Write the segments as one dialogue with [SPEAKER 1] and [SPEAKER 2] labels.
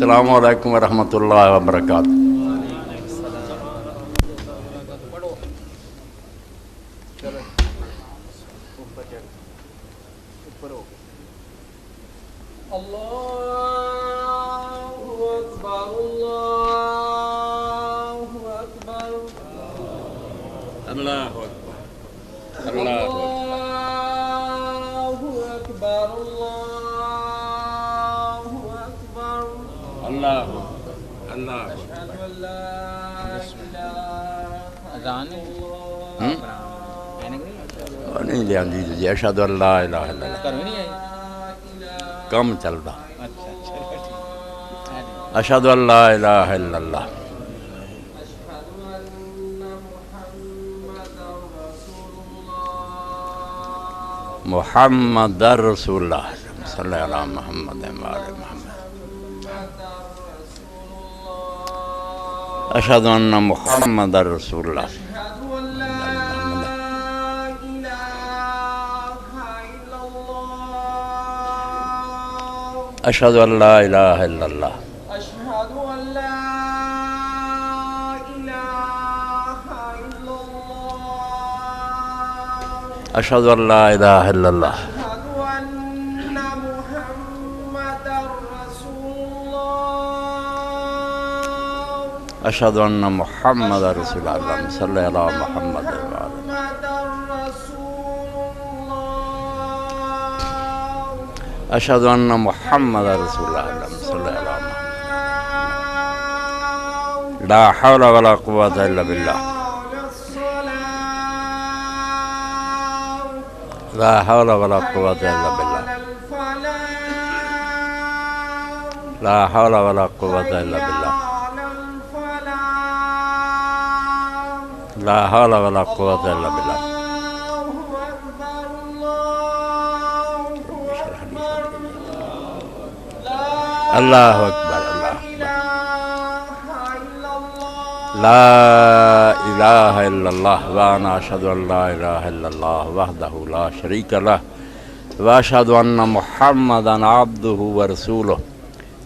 [SPEAKER 1] السلام علیکم ورحمۃ اللہ وبرکاتہ۔ نہیں لیا جی اشہد ان لا الہ الا اللہ کم چلتا اشہد ان لا الہ الا اللہ محمد رسول اللہ صلی اللہ علیہ محمد وآل محمد اشہد ان محمد رسول اللہ اشہد ان لا الہ الا اللہ اشہد ان لا الہ الا اللہ اشہد ان محمد رسول اللہ صلی اللہ علیہ محمد اشہد ان محمد رسول اللہ صلی اللہ علیہ محمد لا حول ولا قوة الا باللہ لا حول ولا قوة الا باللہ لا حول ولا قوة الا باللہ لا حول ولا قوة الا باللہ اللہ اکبر لا الہ الا اللہ وانا اشہد ان لا الہ الا اللہ وحدہ لا شریک لہ واشہد ان محمدا عبدہ ورسولہ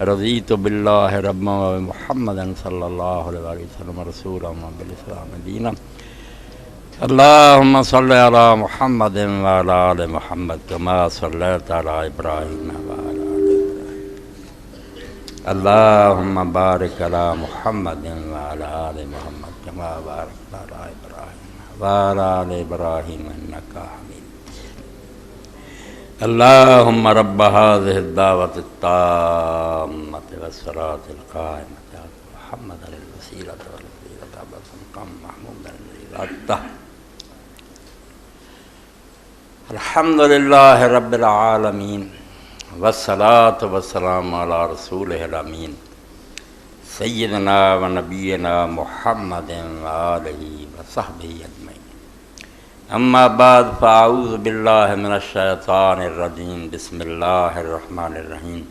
[SPEAKER 1] رضیت باللہ ربا ومحمد صلی اللہ علیہ وسلم رسولا وبالاسلام دینا اللہم صلی علی محمد وعلی آل محمد کما صلیت علی ابراہیم وعلی اللہم بارک علی محمد وعلی آل محمد کما بارکت علی ابراہیم وعلی آل ابراہیم انکا حمید اللہم رب هذه الدعوة التامة والصلاة القائمة آت محمد الوسیلة والفضیلة والمقام محمود الذی وعدته الحمدللہ رب العالمین والصلاة والسلام علی رسولہ الامین سیدنا و نبینا محمد وآلہ وصحبہ اجمعین اما بعد فاعوذ باللہ من الشیطان الرجیم بسم اللہ الرحمن الرحیم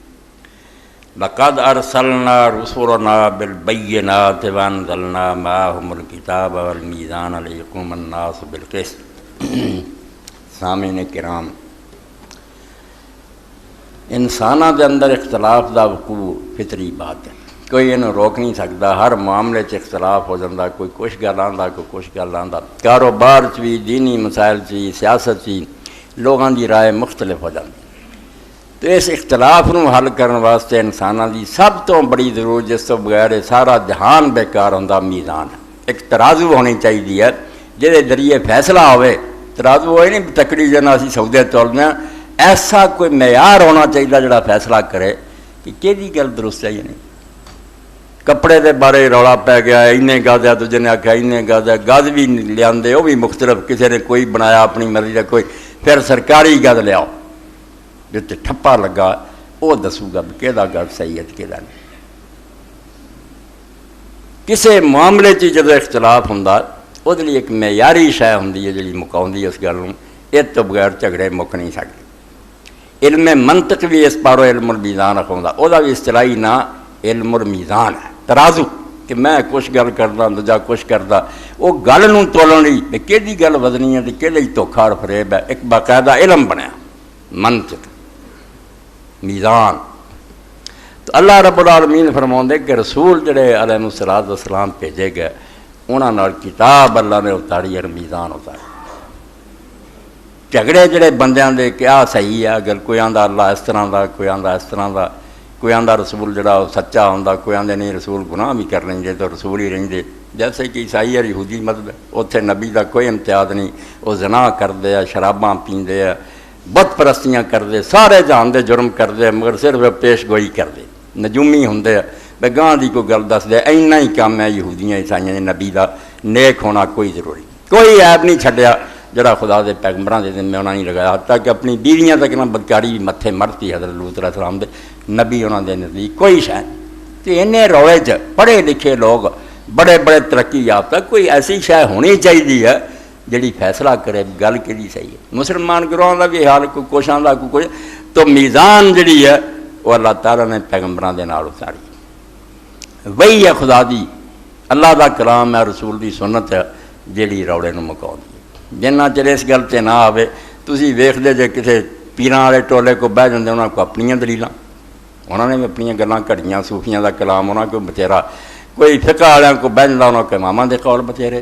[SPEAKER 1] لقد ارسلنا رسلنا بالبینات وانزلنا معهم الکتاب والمیزان لیقوم الناس بالقسط سامعین کرام انسانہ دے اندر اختلاف دا وقوع فطری بات ہے، کوئی انہوں روک نہیں سکتا، ہر معاملے چ اختلاف ہو جاتا، کوئی کچھ گل آندا کوئی کچھ گل آندا، کاروبار چ بھی دینی مسائل چ سیاست چ لوگاں دی رائے مختلف ہو جاتی، تو اس اختلاف نو حل کرنے واسطے انساناں دی سب تو بڑی ضرورت جس تو بغیر سارا جہان بیکار ہوندا میزان ہے، ایک ترازو ہونی چاہیے جہدے ذریعے فیصلہ ہوئے، ترازو ہوئے نہیں تکڑی جنا اسی سودے تولنے، ایسا کوئی معیار ہونا چاہیے جڑا فیصلہ کرے کہ کہڑی گل درست ہے یا نہیں۔ کپڑے دے بارے رولا پی گیا، اینے گز ہے، دوجے نے آخیا اینے گز ہے، گز بھی لے وہ بھی مختلف، کسی نے کوئی بنایا اپنی مرضی کا، کوئی پھر سرکاری گز لیاؤ جتے ٹھپا لگا وہ دسو گا کہ کہڑا گز صحیح ہے کہڑا نہیں۔ کسی معاملے چ جدو اختلاف ہوں وہ ایک معیاری شے ہوں جی مکاؤں اس گل یہ تو بغیر جھگڑے مک نہیں سکتے۔ علم منطق بھی اس پارو علم المیزان رکھاؤں وہ بھی اصطلاحی نا علم المیزان ہے، ترازو کہ میں کچھ گل کردا دوجا کچھ کردا، وہ گل نوں تولن لئی کہڑی گل وزنی ہے تے کہڑی دھوکھا اور فریب ہے، ایک باقاعدہ علم بنیا منطق میزان۔ تو تو اللہ رب العالمین فرماؤندے کہ رسول جڑے علیہ الصلوۃ والسلام بھیجے گئے انہاں نال کتاب اللہ نے اتاری اور میزان اتارا. جھگڑے جڑے بندیاں دے کیا صحیح ہے، اگر کوئی آندا اللہ اس طرح دا، کوئی آندا اس طرح دا، کوئی آندا رسول جڑا سچا ہوندا، کوئی آندے نہیں رسول گناہ بھی کر رہے تو رسول ہی رہندے. جیسے کہ عیسائی اور یہودی مذہب ہے، اتنے نبی دا کوئی امتیاز نہیں، وہ زنا کردے ہیں، شراباں پیندے ہیں، بت پرستیاں کردے، سارے جہان دے جرم کردے، مگر صرف پیش گوئی کردے، نجومی ہوندے ہیں بے گاں دی کوئی گل دس دے. اینا ہی کام ہے یہودیاں عیسائیاں دے نبی دا نیک ہونا کوئی ضروری، کوئی عیب نہیں چھڈیا جڑا خدا دے پیغمبراں دے ذمہ انہاں نہیں لگایا. حتیٰ کہ اپنی بیویاں تک نہ بدکاری بھی متھے مرتی حضرت لوط علیہ السلام دے نبی انہاں دے نزدیک کوئی شے نہیں. تے انے روئے چ پڑھے لکھے لوگ بڑے بڑے ترقی یافتہ کوئی ایسی شے ہونی چاہیے ہے جڑی فیصلہ کرے گل کیڑی صحیح ہے. مسلمان گروہاں دا بھی حال کوئی کوشاں دا کوئی کچھ، تو میزان جڑی ہے وہ اللہ تعالیٰ نے پیغمبراں دے نال اتاری. وہی ہے خدا دی، اللہ دا کلام ہے، رسول دی سنت ہے جیڑی روڑے نو مکاؤندی ہے. جنہ چر اس گل تے نہ آوے تسی ویکھدے جے کسے پیراں والے ٹولے کو بہ جاندے انہاں کو اپنیاں دلیلاں، انہاں نے بھی اپنیاں گلاں کڑیاں، صوفیاں دا کلام انہاں کو بتھیرا، کوئی فقہ والوں کو بہ جاندا انہاں کو اماماں دے قول بتھیرے.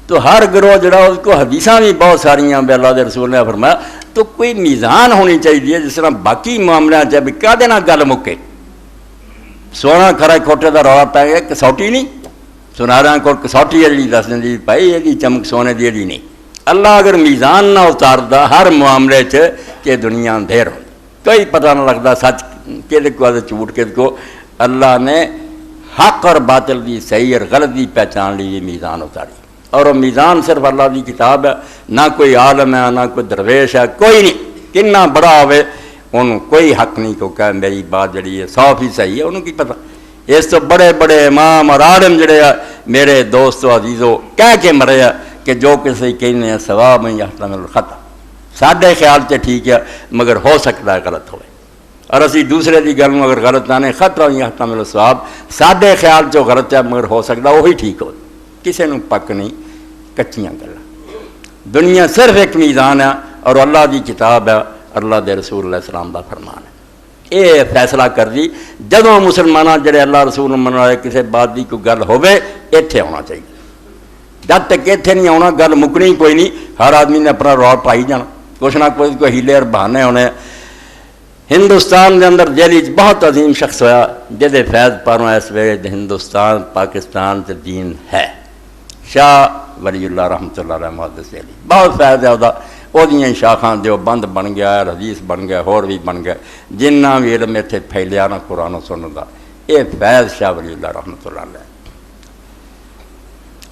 [SPEAKER 1] تو ہر گروہ جڑا اس کو حدیثاں بھی بہت ساریاں بے اللہ دے رسول نے فرمایا. تو کوئی میزان ہونی چاہیے جس طرح باقی معاملات چ بھی کدے نہ گل مکے. سونا کھرا کھوٹے دا رولا پی گیا، کسوٹی نہیں، سناراں کو کسوٹی ہے جی دس دیں بھائی یہ چمک سونے دی جی نہیں. اللہ اگر میزان نہ اتاردا ہر معاملے چ کہ دنیا اندھیر ہو، کوئی پتہ نہ لگتا سچ کہ کو جھوٹ کہ کو. اللہ نے حق اور باطل دی صحیح اور غلط دی پہچان لی، میزان اتاری. اور وہ میزان صرف اللہ دی کتاب ہے، نہ کوئی عالم ہے، نہ کوئی درویش ہے، کوئی نہیں. کنا بڑا ہوئے انہوں کوئی حق نہیں کو کہ میری بات جڑی ہے 100% صحیح ہے، انہوں کی پتہ. اس تو بڑے بڑے امام اور عالم جڑے ہیں میرے دوست و عزیزو کہہ کے مرے ہیں کہ جو کسی کہنے ہیں ثواب میں یحتمل الخطا، ساڈے خیال سے ٹھیک ہے مگر ہو سکتا ہے غلط ہوئے. اور اسی دوسرے دی گل اگر غلط نہ خطرہ یحتمل الثواب، ساڈے خیال چ غلط ہے مگر ہو سکتا وہی ٹھیک ہو. کسی نے پک نہیں کچیاں گلاں. دنیا صرف ایک میزان ہے اور اللہ دی کتاب ہے، اللہ دے رسول علیہ السلام دا فرمان ہے. یہ فیصلہ کر دی جدوں مسلمانہ جڑے اللہ رسول من والے کسی بات دی کوئی گل ہوے ایتھے ہونا چاہیے. جب تک ایتھے نہیں آنا گل مکنی کوئی نہیں. ہر آدمی نے اپنا رول پائی جانا، کچھ نہ کچھ کوئی ہیلے اور بہانے ہونے. ہندوستان دے اندر دہلی بہت عظیم شخص ہویا جہدے فیض پاروں اس ویلے ہندوستان پاکستان تے دین ہے، شاہ ولی اللہ رحمۃ اللہ علیہ محدث دہلی. بہت فیض ہے وہ شاخاں دیو بند بن گیا، حدیث بن گیا، ہور بھی بن گیا. جنہ بھی علم اتنے پھیلیا نہ قرآن و سنت دا، یہ فیض شاہ ولی اللہ رحمۃ اللہ علیہ.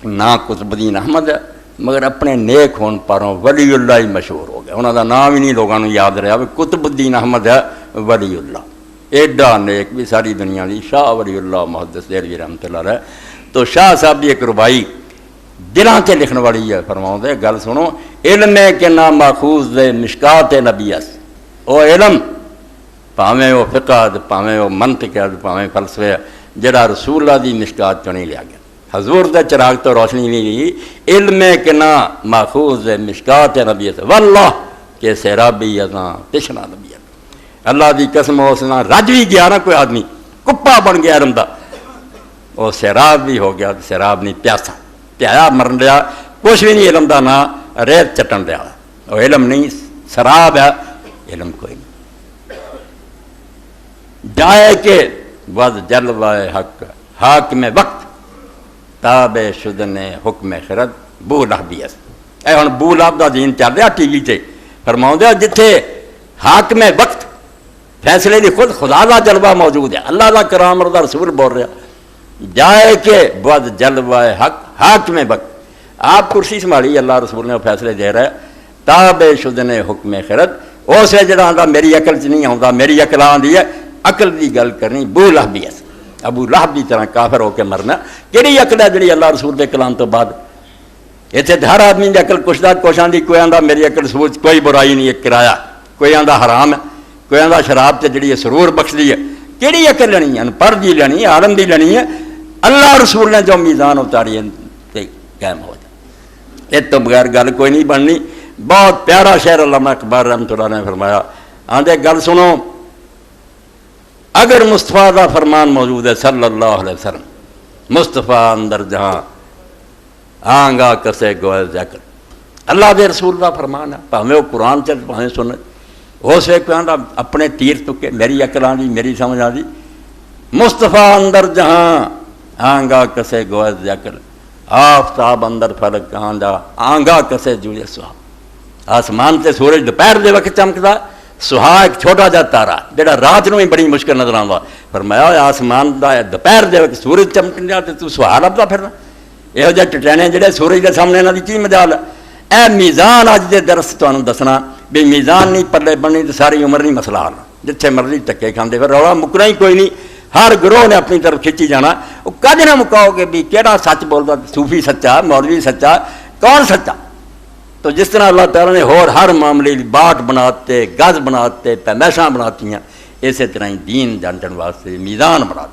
[SPEAKER 1] نہ قطب الدین احمد ہے مگر اپنے نیک ہون پاروں ولی اللہ ہی مشہور ہو گیا. انہوں دا نام ہی نہیں لوگوں نے یاد رہا بھی قطب الدین احمد ہے ولی اللہ. ایڈا نیک بھی ساری دنیا دی شاہ ولی اللہ محدث دہلوی رحمۃ اللہ علیہ. تو شاہ صاحب بھی ایک ربائی دلاں تے لکھن والی ہے. فرماؤں دے گل سنو، علم کے نام ماخوذ دے مشکات نبی اس. او علم پاویں وہ فقہ پاویں وہ منطق ہے پاویں فلسفہ ہے جڑا رسول اللہ دی مشکات چوں نہیں لیا گیا. حضور دے چراغ تو روشنی نہیں لی. علم کے نام ماخوذ دے مشکات نبی اس واللہ کہ سیرابی ازاں تشنا نبی. اللہ دی قسم اس نہ رج بھی گیا نا کوئی آدمی کپا بن گیا علم دا، وہ سیراب بھی ہو گیا. سیراب نہیں پیاسا پیایا مرن دیا کچھ بھی نہیں. علم دا نا ریت چٹن دیا، وہ علم نہیں سراب ہے. علم کوئی نہیں. جائے کہ وز جلوہ حق حاکم وقت تاب شدن حکم خرد بو لہبی اس. اے ہن بو لہب دا دین چل رہا ٹی وی تے. فرماؤں دیا جتھے حاکم وقت فیصلے دی خود خدا دا جلوہ موجود ہے، اللہ دا کرام اور دا رسول بول رہا. جائے کہ وز جلوہ حق حاکم وقت، آپ کرسی سنبھالی اللہ رسول نے فیصلے دے رہا ہے. تاب شدن حکم خرد اس ہے جڑا آندا میری عقل چ نہیں آਉਂدا، میری عقل آندی ہے. عقل دی گل کرنی بو لہبی اس. ابو لہب دی طرح کافر ہو کے مرنا کہڑی عقل ہے جڑی اللہ رسول دے کلام تو بعد. اتنے ہر آدمی کی عقل کچھ کچھ آدھی کوئی آندا میری عقل سوچ کوئی برائی نہیں ہے کرایہ، کوئی آندا حرام ہے، کوئی آندا شراب تے جڑی ہے سرور بخشدی ہے. کہڑی عقل لینی ہے؟ انپڑھ دی لینی ہے، عالم دی لینی ہے. اللہ رسول نے جو میزان اتاری ہے قائم ہو جائے. اس تو بغیر گل کوئی نہیں بننی. بہت پیارا شعر علامہ اقبال رحمۃ اللہ نے فرمایا. آندے گل سنو اگر مصطفیٰ کا فرمان موجود ہے صلی اللہ علیہ وسلم، مصطفیٰ اندر جہاں آنگا کسے گوئے ذکر، اللہ دے رسول کا فرمان ہے، بھاویں وہ قرآن چل بھاویں سنت، ہو سکے اپنے تیر تکے میری عقل آ دی میری سمجھ آ دی، مصطفیٰ اندر جہاں آنگا کسے گوئے ذکر، آفتاب اندر فلک کہاں جا آنگا کسے جوئے سہا، آسمان تے سورج دوپہر دے وقت چمکدا، سہا ایک چھوٹا جا تارا جڑا رات نو ہی بڑی مشکل نظر آندا، فرمایا آسمان دا دوپہر دے وقت سورج چمکدا تے تو سہا لبدا پھرنا، یہو جہے ٹٹینے جڑے سورج دے سامنے انہاں دی کی مجال ہے۔ اے میزان اج دے درس تانوں دسنا بھی میزان نہیں پلے بننی تے ساری عمر نہیں مسئلہ حل، جتھے مرضی ٹکے کھاندے پھر رولا مکنا ہی کوئی نہیں، ہر گروہ نے اپنی طرف کھچی جانا، وہ کد نہ مکاؤ گے بھی کیڑا سچ بولدا، صوفی سچا، مولوی سچا، کون سچا؟ تو جس طرح اللہ تعالیٰ نے ہر معاملے باٹ بناتے، گز بناتے، پیمائشاں بناتی ہیں، اسی طرح ہی دین جانچن واسطے میزان بنا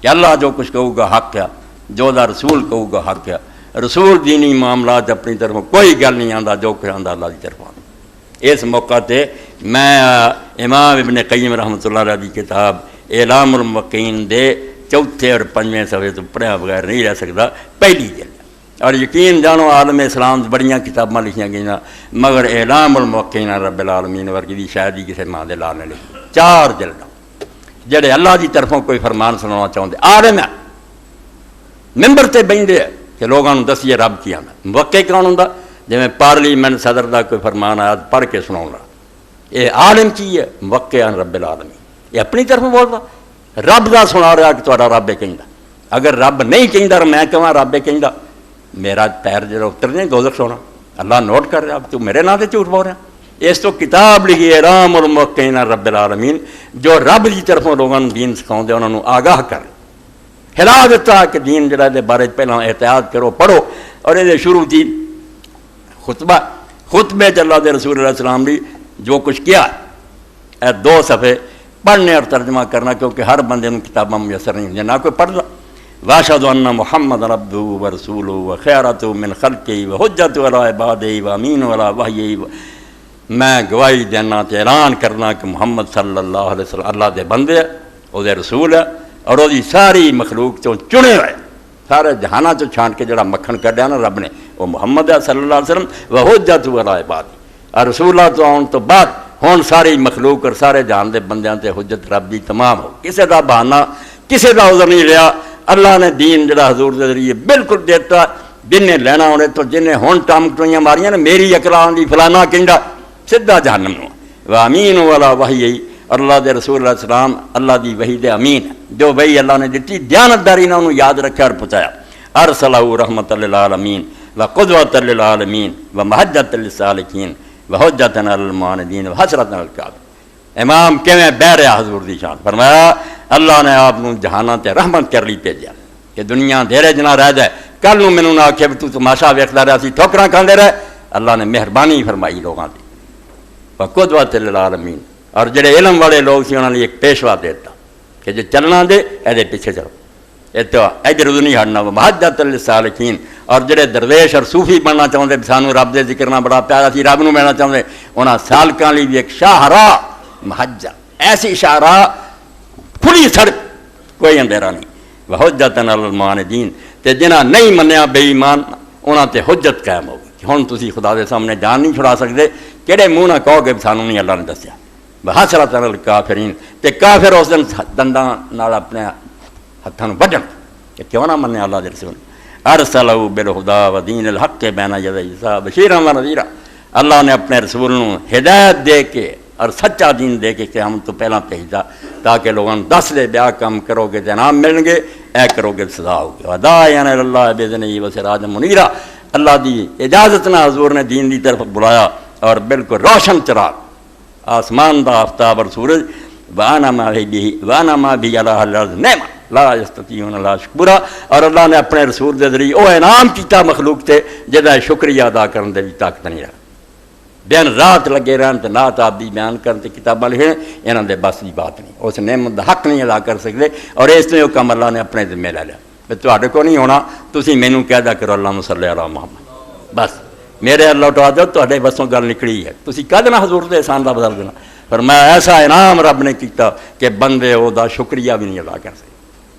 [SPEAKER 1] کہ اللہ جو کچھ کہو گا حق ہے، جو دا رسول کہو گا حق ہے، رسول دینی معاملات اپنی طرف کوئی گل نہیں آندا، جو کچھ آندا اللہ کی طرف آندا۔ اس موقع تے میں امام ابن قیم رحمۃ اللہ علیہ کی کتاب اعلام الموقعین دے 4 اور 5 صفحے تو پڑھیا بغیر نہیں رہ سکتا، پہلی جلد، اور یقین جانو عالم اسلام بڑیاں کتاباں لکھیاں گئیاں مگر اعلام الموقعین رب العالمین ورگی دی شاید ہی کسی ماں دے لال نے لکھی، 4 جلداں جڑے اللہ دی طرفوں کوئی فرمان سنانا چاہتے، عالم ہے ممبر تے بہندے ہے کہ لوگوں کو دسیے رب کی آندا، موقع کون ہوندا جی پارلیمنٹ صدر دا کوئی فرمان آیا پڑھ کے سناؤں گا، یہ عالم کی ہے موقع رب العالمین، یہ اپنی طرف بولتا رب دا سنا رہا کہ تہاڈا رب کہندا، اگر رب نہیں کہندا میں کہاں رب کہندا میرا پیر جڑا اتر نہیں دوزخ سونا، اللہ نوٹ کر رہا تو میرے نام تے جھوٹ بول رہا۔ اس تو کتاب لکھی اعلام الموقعین رب العالمین، جو رب کی طرفوں لوگوں دین سکھاؤندے انہوں نے آگاہ کر ہلا دیتا کہ دین جڑا دے بارے پہلا احتیاط کرو، پڑھو، اور یہ شروع تھی خطبے اللہ دے رسول اللہ علیہ السلام نے جو کچھ کیا اے 2 صفحے پڑھنے اور ترجمہ کرنا، کیونکہ ہر بندے کو کتاباں میسر نہیں ہوتی، نہ کوئی پڑھتا۔ واشهد ان محمد عبده ورسوله وخيرته من خلقه وحجته على عباده وامين على وحيه، میں گواہی دینا تے اعلان کرنا کہ محمد صلی اللہ علیہ وسلم اللہ دے بندے ہے، وہ دے رسول ہے، اور وہ ساری مخلوق چوں چنے ہوئے، سارے جہانہ چوں چھان کے جڑا مکھن کڈیا نا رب نے وہ محمد ہے صلی اللہ علیہ وسلم، وحجته على عباده، اور رسول اللہ تو آن تو بعد ہون ساری مخلوق اور سارے جہان دے بندیاں تے حجت رب دی تمام ہو، کسے دا بہانہ کسے دا عذر نہیں رہا۔ اللہ نے دین جڑا حضور دے ذریعے بالکل دیتا، جن نے لینا ہونے تو جن نے ہون ٹام ٹوئیاں ماریاں میری اقلان دی فلانا کہندا سدھا جہنم نو، وامین والا وحی، اللہ دے رسول اللہ علیہ السلام اللہ دی وحی دے امین، جو وحی اللہ نے دتی دیانتداری نہ انہوں یاد رکھا اور پہنچایا، ارسلہ رحمۃ للعالمین وقدوۃ للعالمین ومحجۃ للسالکین وحجۃ علی المعاندین وحسرۃ علی الکافرین۔ امام کیویں بہ رہا حضور دی شان، فرمایا اللہ نے آپ جہاناں تے رحمت کر لی بھیجا کہ دنیا دھیرے جنا رہ جائے، کل نو مینوں نہ آکھے تو تماشا ویکھدا رہا سی ٹھوکراں کھاندے رہے، اللہ نے مہربانی فرمائی لوگاں دی، وقدوۃ للعالمین، اور جڑے علم والے لوگ سی انہاں نے ایک پیشوا دیتا کہ جے چلنا دے اے پیچھے چلو، اے تو ادھر ادھر نہیں ہٹنا، محجۃ للسالکین، اور جڑے درویش اور صوفی بننا چاہتے سانوں رب دے ذکر نہ بڑا پیارا سی رب نو ملنا چاہتے، انہاں سالکاں لی بھی ایک شاہراہ محجہ، ایسی شاہراہ کھلی سڑک کوئی اندھیرا نہیں، وحجۃ علی المعاندین، تے جنہاں نہیں منیا بے ایمان انہاں تے حجت قائم ہو گئی، ہن تسی خدا دے سامنے جان نہیں چھڑا سکتے، کہڑے منہ نہ کہو کہ سانوں نہیں اللہ نے دسیا، وحسرۃ علی الکافرین، تے کافر اس دن دنداں نال اپنے ہتھاں نوں وڈن کہ کیوں نہ منیا اللہ دے رسول، ارسلہ بالہدی ودین الحق بین یدی الساعۃ بشیرا ونذیرا، اللہ نے اپنے رسول نوں ہدایت دے کے اور سچا دین دے کے کہ ہم تو پہلا بھیجا تاکہ لوگوں نے دس دے بیا کام کرو گے تے انعام ملیں گے، اے کرو گے سزا ہوگی، وداعیا الی اللہ باذنہ وسراجا منیرا، اللہ دی اجازت نہ حضور نے دین دی طرف بلایا اور بالکل روشن چراغ، آسمان دا آفتاب اور سورج، وانا ما بھی علی الارض نعمہ لا یستطیعون لا شکورا، اور اللہ نے اپنے رسول دے ذریعے وہ انعام کیتا مخلوق تے جدا شکریہ ادا کرن دے بھی طاقت نہیں رہا، دن رات لگے رہن تے نعت آپ دی بیان کرن تے کتاباں لکھن، انہاں دے بس دی بات نہیں، اس نعمت دا حق نہیں ادا کر سکتے، اور اس نے وہ کام اللہ نے اپنے ذمہ لے لیا، میں تہاڈے کو نہیں ہونا، تسی مینوں کہہ دا کرو اللہم صلی علی محمد، بس میرے اللہ اٹھا دو تہاڈے بسوں گل نکلی ہے، تسی کہہ دینا حضور دے احسان دا بدل دینا، فرمایا ایسا انعام رب نے کیتا کہ بندے وہ دا شکریہ بھی نہیں ادا کر سکے.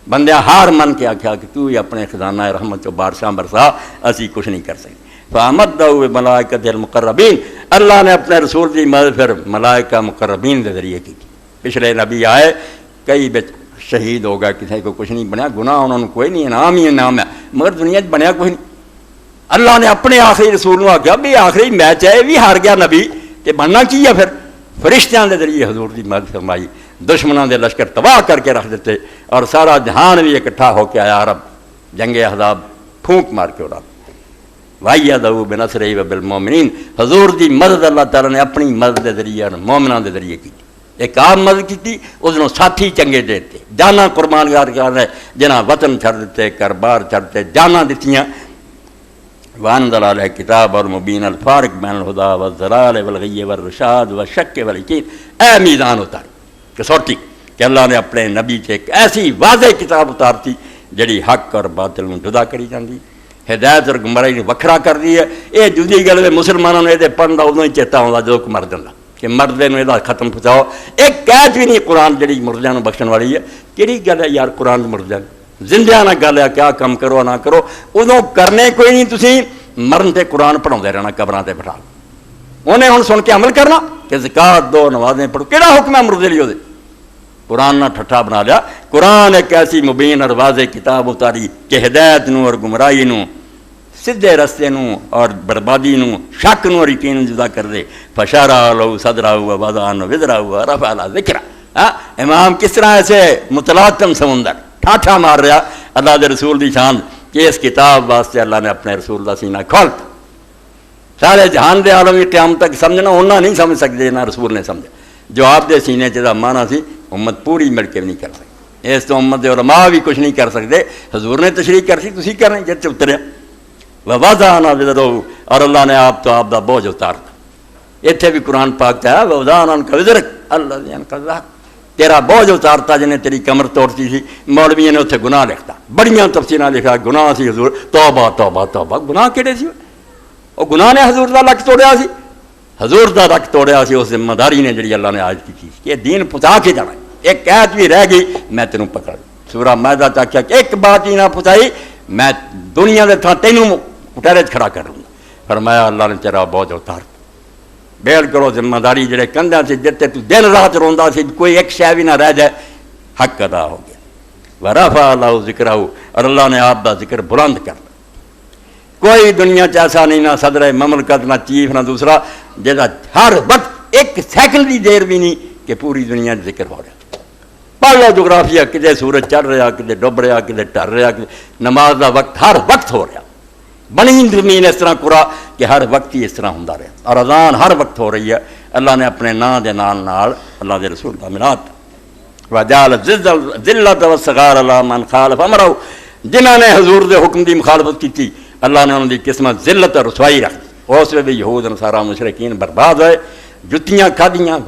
[SPEAKER 1] بندے ہار من کے آخیا کہ تو ہی اپنے خزانہ رحمت چو بارشاں برسا، اسی کچھ نہیں کر سکتے. فامدہ بملائکۃ المقربین، اللہ نے اپنے رسول کی مدد پھر ملائکہ مقربین کے ذریعے کی. پچھلے نبی آئے، کئی شہید ہو گیا، کسی کو کچھ نہیں بنیا، گناہ انہوں نے کوئی نہیں، انعام ہی انعام ہے، مگر دنیا بنیا کوئی نہیں. اللہ نے اپنے آخری رسول کو آخیا بھی آخری میچ ہے بھی ہار گیا نبی، کہ بننا کی ہے پھر؟ فرشتیاں کے ذریعے حضور کی مدد فرمائی، دشمنوں کے لشکر تباہ کر کے رکھ دیتے، اور سارا جہان بھی اکٹھا ہو کے آیا. عرب جنگ احزاب پھونک مار کے اڑا. وَأَيَّدَهُ بِنَصْرِهِ وَبِالْمُؤْمِنِينَ، حضور کی مدد اللہ تعالیٰ نے اپنی مدد کے ذریعے مومنوں کے ذریعے کی. ایک عام مدد کی، اس نے ساتھی چنگے دیتے، جانا قربان کر رہے، جنہاں وطن چھڑ دیتے، گھر-بار چھڑ دیتے، جانا دیتیاں. وَأَنزَلَ عَلَيْكَ الْكِتَابَ الْمُبِينَ الْفَارِقَ بَيْنَ الْهُدَى وَالضَّلَالِ وَالْغَيِّ وَالرَّشَادِ وَالشَّكِّ وَالْيَقِينِ. اے میزان اتار کسوٹی کہ اللہ نے اپنے نبی سے ایک ایسی واضح کتاب اتارتی جڑی حق اور باطل میں جدا کری جاندی، ہدایت اور گمراہی نے وکھرا کر دی ہے. یہ جدی گل ہے، مسلمانوں نے یہ پڑھنا ادوں ہی چیتا آتا جب مر جاتا کہ مردے نے یہ ختم پہنچاؤ. ایک قید بھی نہیں قرآن جڑی مردیاں بخشن والی ہے. کہڑی گل ہے یار قرآن مردیاں زندیاں نہ گل ہے، کیا کم کرو نہ کرو ادوں کرنے کوئی نہیں، تسی مرن تے قرآن پڑھاؤ رہنا قبراں تے بٹھا. انہیں ہوں سن کے عمل کرنا کہ زکات دو، نمازیں پڑھو، کہڑا حکم ہے مردے لیے؟ قرآن نہ ٹھٹھا بنا لیا. قرآن ایک ایسی مبین اور واضح کتاب اتاری کہ ہدایت نو اور گمراہی نو، سیدھے رستے نو اور بربادی نو، شک نو اور یقین نو جدا کر دے. فشرح لہ صدرہ ووضع عنہ وزرہ ورفع لہ ذکرہ. امام کس طرح ایسے متلاطم سمندر ٹھاٹھا مار رہا اللہ دے رسول دی شان کہ اس کتاب واسطے اللہ نے اپنے رسول دا سینہ کھولتا. سارے جہان دے عالم کی قیامت تک سمجھنا انہاں نہیں سمجھ سکتے جنہاں رسول نے سمجھا. جو آپ دے سینے چا مانا سی امت پوری مل کے بھی نہیں کر سکتی. اس تو امت دے علماء بھی کچھ نہیں کر سکتے. حضور نے تشریح کر سی، تسی کریں جت اتریا. وَوَضَعَ عَنْهُ وِزْرَهُ، اور اللہ نے آپ تو آپ دا بوجھ اتارتا. اتنے بھی قرآن پاک ہے وَوَضَعَ عَنْكَ وِزْرَكَ الَّذِي أَنقَضَ ظَهْرَكَ، تیرا بوجھ اتارتا جنہیں تیری کمر توڑتی تھی. مولویوں نے اتنے گناہ لکھتا، بڑیاں تفسیراں لکھا گناہ سی حضور. توبہ توبہ توبہ، گناہ کہڑے سی؟ وہ گناہ نے حضور دا لک توڑیا سی، حضور دا لک توڑیا سی. اس ذمہ داری نے جڑی اللہ نے آج کی چیز کہ دین پہنچا کے جانا. ایک قید بھی رہ گئی میں تینوں پکڑ. سورہ مائدہ تک کہ ایک بات ہی نہ پہنچائی میں دنیا دے تھا تینوں کٹہرے کھڑا کر لوں گا. فرمایا اللہ نے تیرا بوجھ اتار. بیل کرو ذمہ داری جڑے کندھاں سے جتے تو دن رات روندا سی کوئی ایک شے بھی نہ رہ جائے، حق ادا ہو گیا. ورفع لہ ذکرہ، اور اللہ نے آپ دا ذکر بلند کر. کوئی دنیا چ ایسا نہیں، نہ صدر مملکت، نہ چیف، نہ دوسرا جہاں ہر وقت ایک سیکنڈ کی دیر بھی نہیں کہ پوری دنیا ذکر ہو رہا. پڑھ لو جغرافیہ، کدے سورج چڑھ رہا، کدے ڈب رہا، کدے ٹر رہا، نماز کا وقت ہر وقت ہو رہا. بنی زمین اس طرح قرآن کہ ہر وقت ہی اس طرح ہوں رہا، اور اذان ہر وقت ہو رہی ہے. اللہ نے اپنے نام دے نال نال اللہ دے رسول کا ملاد. وجعل الذلۃ والصغار علی من خالف امرہ، جنہوں نے حضور دے حکم دی مخالفت کی تھی اللہ نے انہوں دی قسمت ذلت اور رسوائی رکھ دی. اس میں بھی یہود نصارا مشرکین برباد ہوئے، جتیاں کھادیاں،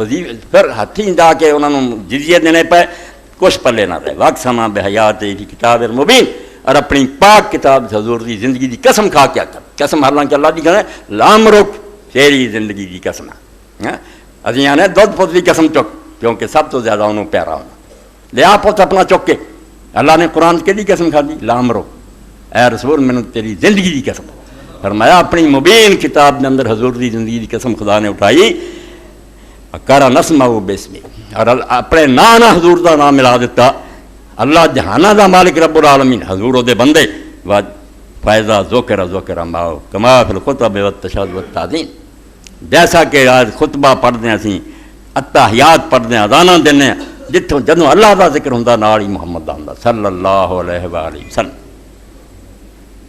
[SPEAKER 1] پھر ہاتھی جا کے انہوں نے جزیے دینے پے، کچھ پلے نہ رہے. واقسما بحیات فی کتاب المبین، اور اپنی پاک کتاب حضور دی زندگی دی قسم کھا کیا کر. قسم حالانکہ اللہ دی کہنا ہے لام رک تیری زندگی دی قسم ہے. ازیاں نے دودھ پوت دی قسم چک، کیونکہ سب تو زیادہ انہوں پیارا ہونا. لیا پوت اپنا چک کے اللہ نے قرآن کے دی قسم کھا دی لام رک، اے رسول میں نے تیری زندگی دی قسم. فرمایا اپنی مبین کتاب کے اندر حضور دی زندگی دی قسم خدا نے اٹھائی. کرا نسمہ بسمی، اور اپنے نام حضور دا نام ملا دیتا. اللہ جہانہ دا مالک رب العالمین، حضور دے بندے. فائزہ ذکر ذکر ماؤ کما فی الخطب والتشہد والتعظیم، جیسا کہ آج خطبہ پڑھتے ہیں اسی، اتحیات پڑھتے ہیں، اذاناں دینے ہیں، جتوں جدوں اللہ دا ذکر ہوندا نال ہی محمد دا ہوندا صلی اللہ علیہ وآلہ وسلم.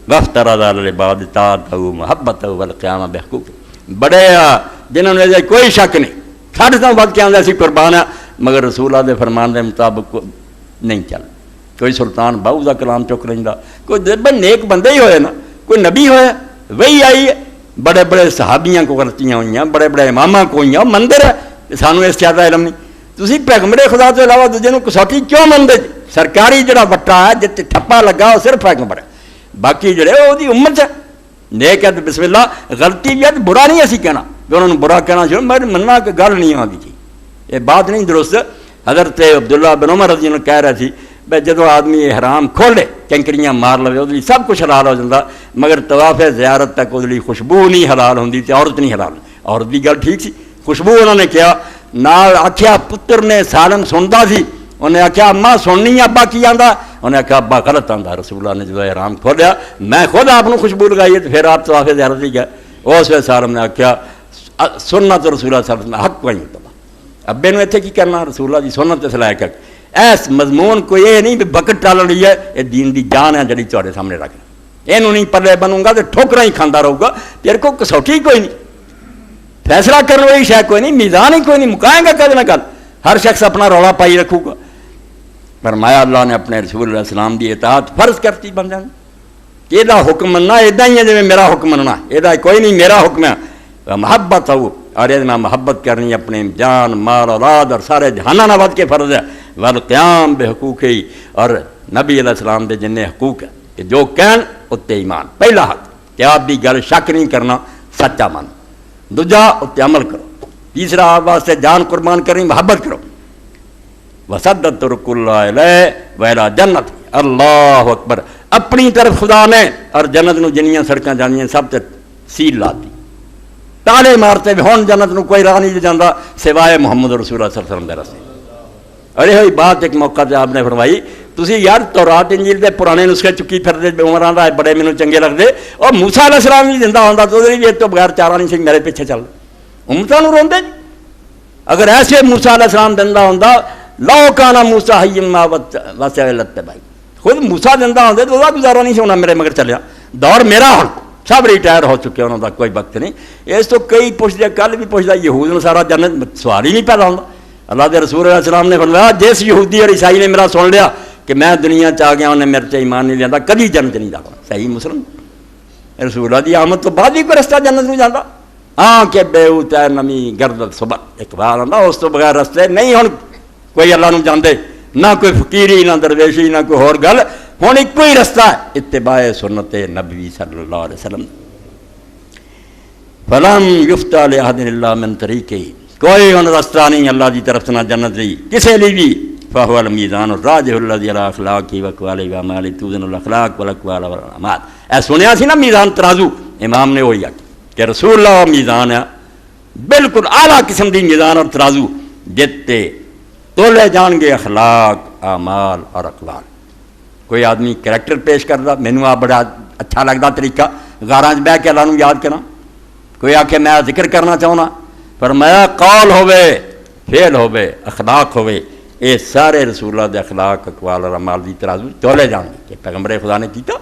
[SPEAKER 1] وفترض علی العباد طاعتہ محبتہ والقیام بحقوق، بڑے جنہوں نے کوئی شک نہیں، ساڑھے تو بات کیا سی قربان ہے، مگر رسولہ دے فرمان دے مطابق نہیں چل. کوئی سلطان باؤ دا کلام چک لینا، کوئی نیک بندے ہی ہوئے نا، کوئی نبی ہوئے وہی آئی ہے. بڑے بڑے صحابیاں کو غلطیاں ہوئی، بڑے بڑے اماماں کو ہوئی، مندر ہے سانو اس زیادہ علم نہیں. تسی پیغمبر خدا تو علاوہ دوجے نوں کسوٹی کیوں مندے؟ سرکاری جڑا وٹا ہے جتے ٹھپا لگا وہ صرف پیغمبر ہے، باقی جڑے وہ دی امت ہے. نیک ہے تو بسم اللہ، غلطی بھی ہے تو برا نہیں اسی کہنا کہ انہوں نے برا کہنا چاہیے، میں مننا کہ گل نہیں آتی جی. یہ بات نہیں درست. حضرت عبداللہ بن عمر رضی اللہ عنہ کہہ رہے تھی بھائی جدو آدمی یہ حرام کھولے کنکریاں مار لوے وہ سب کچھ حلال ہو جاتا, مگر طواف زیارت تک وہ خوشبو نہیں حلال ہوندی تے عورت نہیں حلال. عورت کی گل ٹھیک سی, خوشبو انہوں نے کیا نال آخیا. پتر نے سالم سنتا سی, انہیں آخیا اماں سننی ابا کی آندا, انہیں آخیا ابا غلط آندا. رسول اللہ نے جب حرام کھولیا میں خود آپ کو خوشبو لگائی ہے تو پھر آپ طواف زیارت ہی گئے. اس وقت سالم نے آخیا سنت رسول اللہ صلی اللہ علیہ وسلم حق کوئی نہیں. ابے نے اتنے کی کرنا, رسول اللہ کی سنت سے لائق. ایس مضمون کو یہ نہیں بھی بکٹ ٹال رہی ہے, یہ دین دی جان ہے جڑی تھوڑے سامنے رکھ. یہ نہیں پلے بنوں گا تو ٹھوکرا ہی کھانا رہوں گا, تیرے کو کسوٹی کوئی نہیں, فیصلہ کرنے والی شے کوئی نہیں, میزان ہی کوئی نہیں, مکائیں گا کدے نہ کل. ہر شخص اپنا رولا پائی رکھوں گا. فرمایا اللہ نے اپنے رسول علیہ السلام دی اطاعت فرض کرتی بندے نے. یہ حکم مننا ادا ہی ہے جی میرا حکم مننا, یہ کوئی نہیں میرا حکم ہے. محبت ہو اور یہ محبت کرنی اپنے جان مال اولاد اور سارے جہانہ نہ ود کے فرض ہے. والقیام بحقوق ہی, اور نبی علیہ السلام دے جن حقوق ہے کہ جو کہن اتنے ایمان. پہلا حق کہ آپ دی گل شک نہیں کرنا, سچا من. دوجا اتنے عمل کرو. تیسرا آپ واسطے جان قربان کرنی, محبت کرو. وسدت ترک اللہ علیہ ویلا جنت. اللہ اکبر. اپنی طرف خدا نے اور جنت نو جنیاں سڑکاں جانیاں سب تے سیل لا دی, تالے مارتے بھی ہوں جنت نو کوئی راہ نہیں جانا سوائے محمد رسول اللہ صلی اللہ علیہ وسلم دے راستے. اور یہ بات ایک موقع پہ آپ نے فرمائی تسی یار تورات انجیل دے پرانے نسخے چکی پھرتے عمران دا بڑے مینوں چنگے لگتے, اور موسیٰ علیہ السلام بھی زندہ ہوندا تو بھی تو بغیر چارہ نہیں سی میرے پیچھے چل. امتاں نوں روندے جی. اگر ایسے موسیٰ علیہ السلام زندہ ہوندا لو کانا موسیٰ حی ما وسع الاتباع, خود موسیٰ زندہ ہوندے تو گزارا نہیں سی ہونا میرے مگر چلیا. دور میرا ہن سب ریٹائر ہو چکے, انہوں کا کوئی وقت نہیں. اس تو کئی پوچھتے, کل بھی پوچھتا یہود نے سارا جنت, سوال ہی نہیں پیدا ہوتا. اللہ کے رسول علیہ السلام نے فرمایا جس یہودی اور عیسائی نے میرا سن لیا کہ میں دنیا چ آ گیا انہیں میرے سے ایمان نہیں لینا کدی جنت نہیں جاتا. صحیح مسلم. رسول اللہ کی آمد تو بعد ہی کوئی رستہ جنت نہیں جاتا. ہاں کہ بےوت ہے نمی گردت صبح اقبال آتا, اس تو بغیر رستے نہیں. ہوں کوئی اللہ نو جاندے, نہ کوئی فقیری نہ درویشی نہ کوئی اور گل. ہوں ایک کوئی رستہ ہے, اتباع سنت نبی صلی اللہ علیہ وسلم. فلم یفتح لأحد الا من طریقہ, کوئی ان رستہ نہیں اللہ کی طرف سے نہ جنت لی کسی لی بھی. فہو المیزان الراجح الذی علی اخلاقہ واقوالہ واعمالہ توزن الاخلاق والاقوال والاعمال. اے سنیا سی نا میزان ترازو, امام نے وہی آخیا کہ رسول اللہ میزان ہے بالکل اعلیٰ قسم دی میزان اور ترازو جتے تولے جان گے اخلاق اعمال اور اقوال. کوئی آدمی کریکٹر پیش کرتا, مینوں آ بڑا اچھا لگتا طریقہ غاراں بہ کے اللہ نو یاد کرنا. کوئی آکھے میں ذکر کرنا چاہنا, فرمایا قول ہوے فعل ہوے اخلاق ہوے, یہ سارے رسول اللہ دے اخلاق اقوال اور اعمال دی ترازو تولے جان گے. کہ پیغمبر خدا نے کیتا,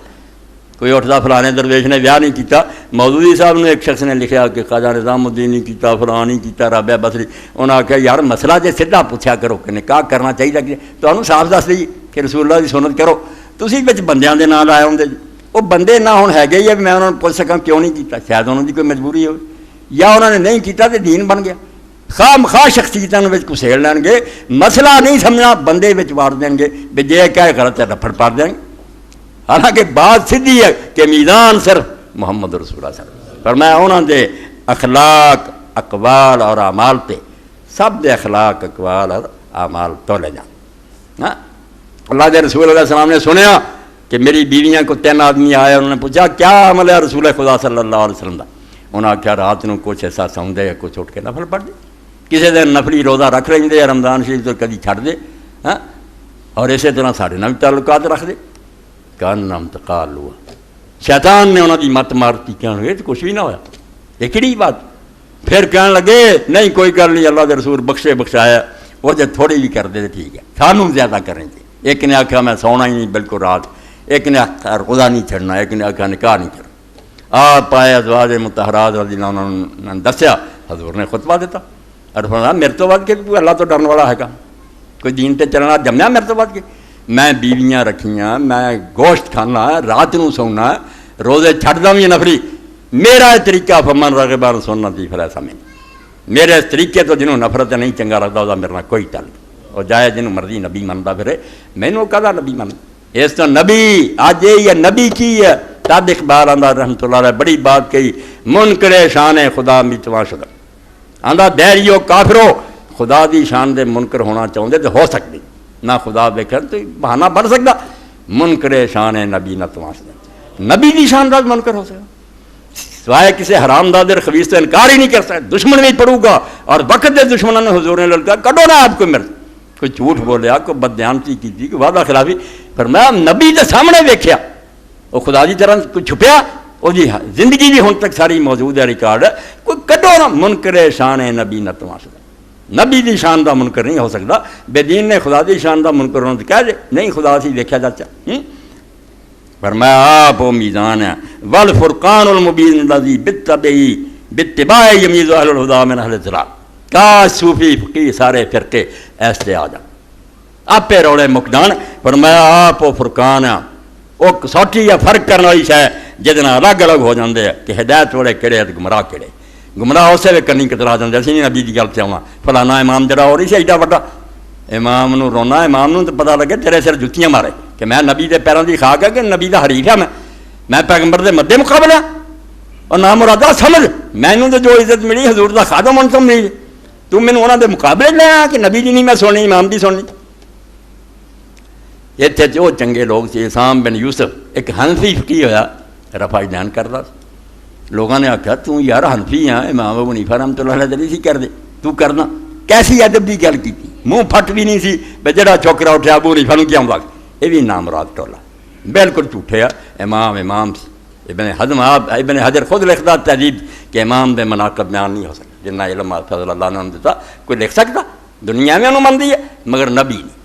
[SPEAKER 1] کوئی اٹھتا فلانے درویش نے بیاہ نہیں کیتا. مودودی صاحب نے ایک شخص نے لکھا کہ خواجہ نظام الدین نہیں کیتا, فلاں نہیں کیتا, رابعہ بصری. انہوں نے کہا یار مسئلہ جے سیدھا پوچھا کرو کہ نکاح کرنا چاہیے کہ تمہیں صاف دس دئی کہ رسول اللہ کی سنت کرو. تسی وچ بندیاں دے نام لائے ہوندے, وہ بندے نہ ہن ہے گئی ہے میں انہوں نے پوچھ سکاں کیوں نہیں کیتا. شاید انہوں دی کوئی مجبوری ہو, یا انہوں نے نہیں کیتا تے دین بن گیا. خام خواہ شخصیتاں وچ کسیڑ لین گے, مسئلہ نہیں سمجھنا بندے وچ وار دیں گے بھی جے کہ غلط ہے رفڑ پار دیں گے. حالانکہ بات سیدھی ہے کہ میزان صرف محمد رسول اللہ صلی اللہ علیہ وسلم. فرمایا انہوں دے اخلاق اقوال اور اعمال تے سب دے اخلاق اقوال اور اعمال تولے جان. اللہ کے رسول علیہ السلام نے سنیا کہ میری بیویاں کو 3 آدمی آئے, انہوں نے پوچھا کیا عمل ہے رسول خدا صلی اللہ علیہ وسلم دا. انہوں نے کہا رات کو کچھ ایسا سوندے یا کچھ اٹھ کے نفل پڑھ دے, کسی دن نفلی روزہ رکھ لیں دے, رمضان شریف تو کدی چھڑ دے, ہاں, اور اسی طرح سارے نال تعلقات رکھ دے. کان انتقال ہوا, شیطان نے انہوں کی مت مارتی, کہنے تو کچھ بھی نہ ہوا. یہ کہڑی بات. پھر کہنے لگے نہیں کوئی گل نہیں, اللہ کے رسول بخشے بخشایا, وہ جب تھوڑی بھی کر دے ٹھیک ہے, سانوں زیادہ کریں گے. ایک نے آخیا میں سونا ہی نہیں بالکل رات, ایک نے آخیا روزہ نہیں چھڑنا, ایک نے آخیا نکاح نہیں کرنا. آپ آئے ازواج مطہرات رضی اللہ عنہ نے دسیا, حضور نے خطبہ دیتا اور فرمایا میرے تو بعد کے اللہ تو ڈرن والا ہے, کوئی دین تے چلنا جمیا میرے تو بعد کے. میں بیویاں رکھیاں, میں گوشت کھانا, رات نو سونا, روزے چھڑدا بھی نفری. میرا طریقہ فمن رغب عن سنتی فلیس منی, میرے اس طریقے تو جنہوں نفرت نہیں چنگا لگتا وہ میرے نال کوئی تعلق. اور جائے جنہوں مرضی نبی منتا پھرے, مینوں کہدا نبی من. اس تو نبی اج یہ نبی کی ہے. تد اقبال آندا رحمۃ اللہ علیہ بڑی بات کہی, منکر شان خدا میتواں شدہ. آندا دہریو کافرو خدا دی شان دے منکر ہونا چاہتے تو ہو سکتی نہ خدا ویکھن تو بہانہ بن سکتا منکر شان نبی نہ تماشا نبی دی شان دا منکر ہو سکتا سوائے کسی حرام دادر خبیث تو انکار ہی نہیں کر سکتا دشمن بھی پڑوں گا اور وقت دے دشمنوں نے حضور نے لڑکا کڈو نہ آپ کو مرد کوئی جھوٹ بولیا کوئی بددیانتی کی تھی کوئی وعدہ خلافی پر میں نبی دے سامنے ویکھیا وہ خدا دی طرح کوئی چھپیا وہ جی زندگی دی ہن تک ساری موجود ہے ریکارڈ کوئی کڈو نہ منکر شان نبی نہ تماشا نبی دی شان دا منکر نہیں ہو سکتا بے دین نے خدا دی شان دا منکر ہونا تو کہہ دے نہیں خدا سی دیکھا جاتا فرمایا آپ وہ میزان ہے والفرقان المبین الذی باتباع یمیز اہل الہدی من اہل الضلال کاش صوفی فقی سارے فرقے ایسے آ جان آپ پہ روڑے مکدان فرمایا آپ وہ فرقان ہے وہ کسوٹی یا فرق کرنے والی شے جہد الگ الگ ہو جاندے ہیں کہ ہدایت والے کہڑے گمراہ کہڑے گمراہ اسے وی کنی کترا جاندے اسی نبی دی گل تے آواں فلانا امام جڑا ہو رہی سی ایڈا وڈا امام نو رونا امام نو تے پتہ لگے تیرے سر جُتیاں مارے کہ میں نبی دے پیراں دی خاک ہے کہ نبی دا حریف ہے میں پیغمبر دے مدے مقابلہ اور نام مرادہ سمجھ مینوں تے جو عزت ملی حضور دا خادم ہن تو ملی تو مینوں انہاں دے مقابلے لے آ کہ نبی دی نہیں میں سننی امام دی سننی اتنے جو چنگے لوگ سی اسام بن یوسف ایک حنفی فقی ہویا رفع دین کردا لوگوں نے آخیا تو یار حنفی ہیں امام ابو حنیفہ رحمۃ اللہ علیہ نہیں سی کر دے تو کرنا کیسی ادب کی گل کی منہ پھٹ بھی نہیں سی بے جڑا چوکرا اٹھیا ابو حنیفہ نوں کیا ہوندا یہ بھی نامراد ٹولا بالکل جھوٹے ہے امام ابن حزم ابن حجر خود لکھتا تہذیب کہ امام دے مناقب بیان نہیں ہو سکتے جنہ علم فضل اللہ نے دیتا کوئی لکھ سکتا دنیا میں انہوں مندی ہے مگر نبی نہیں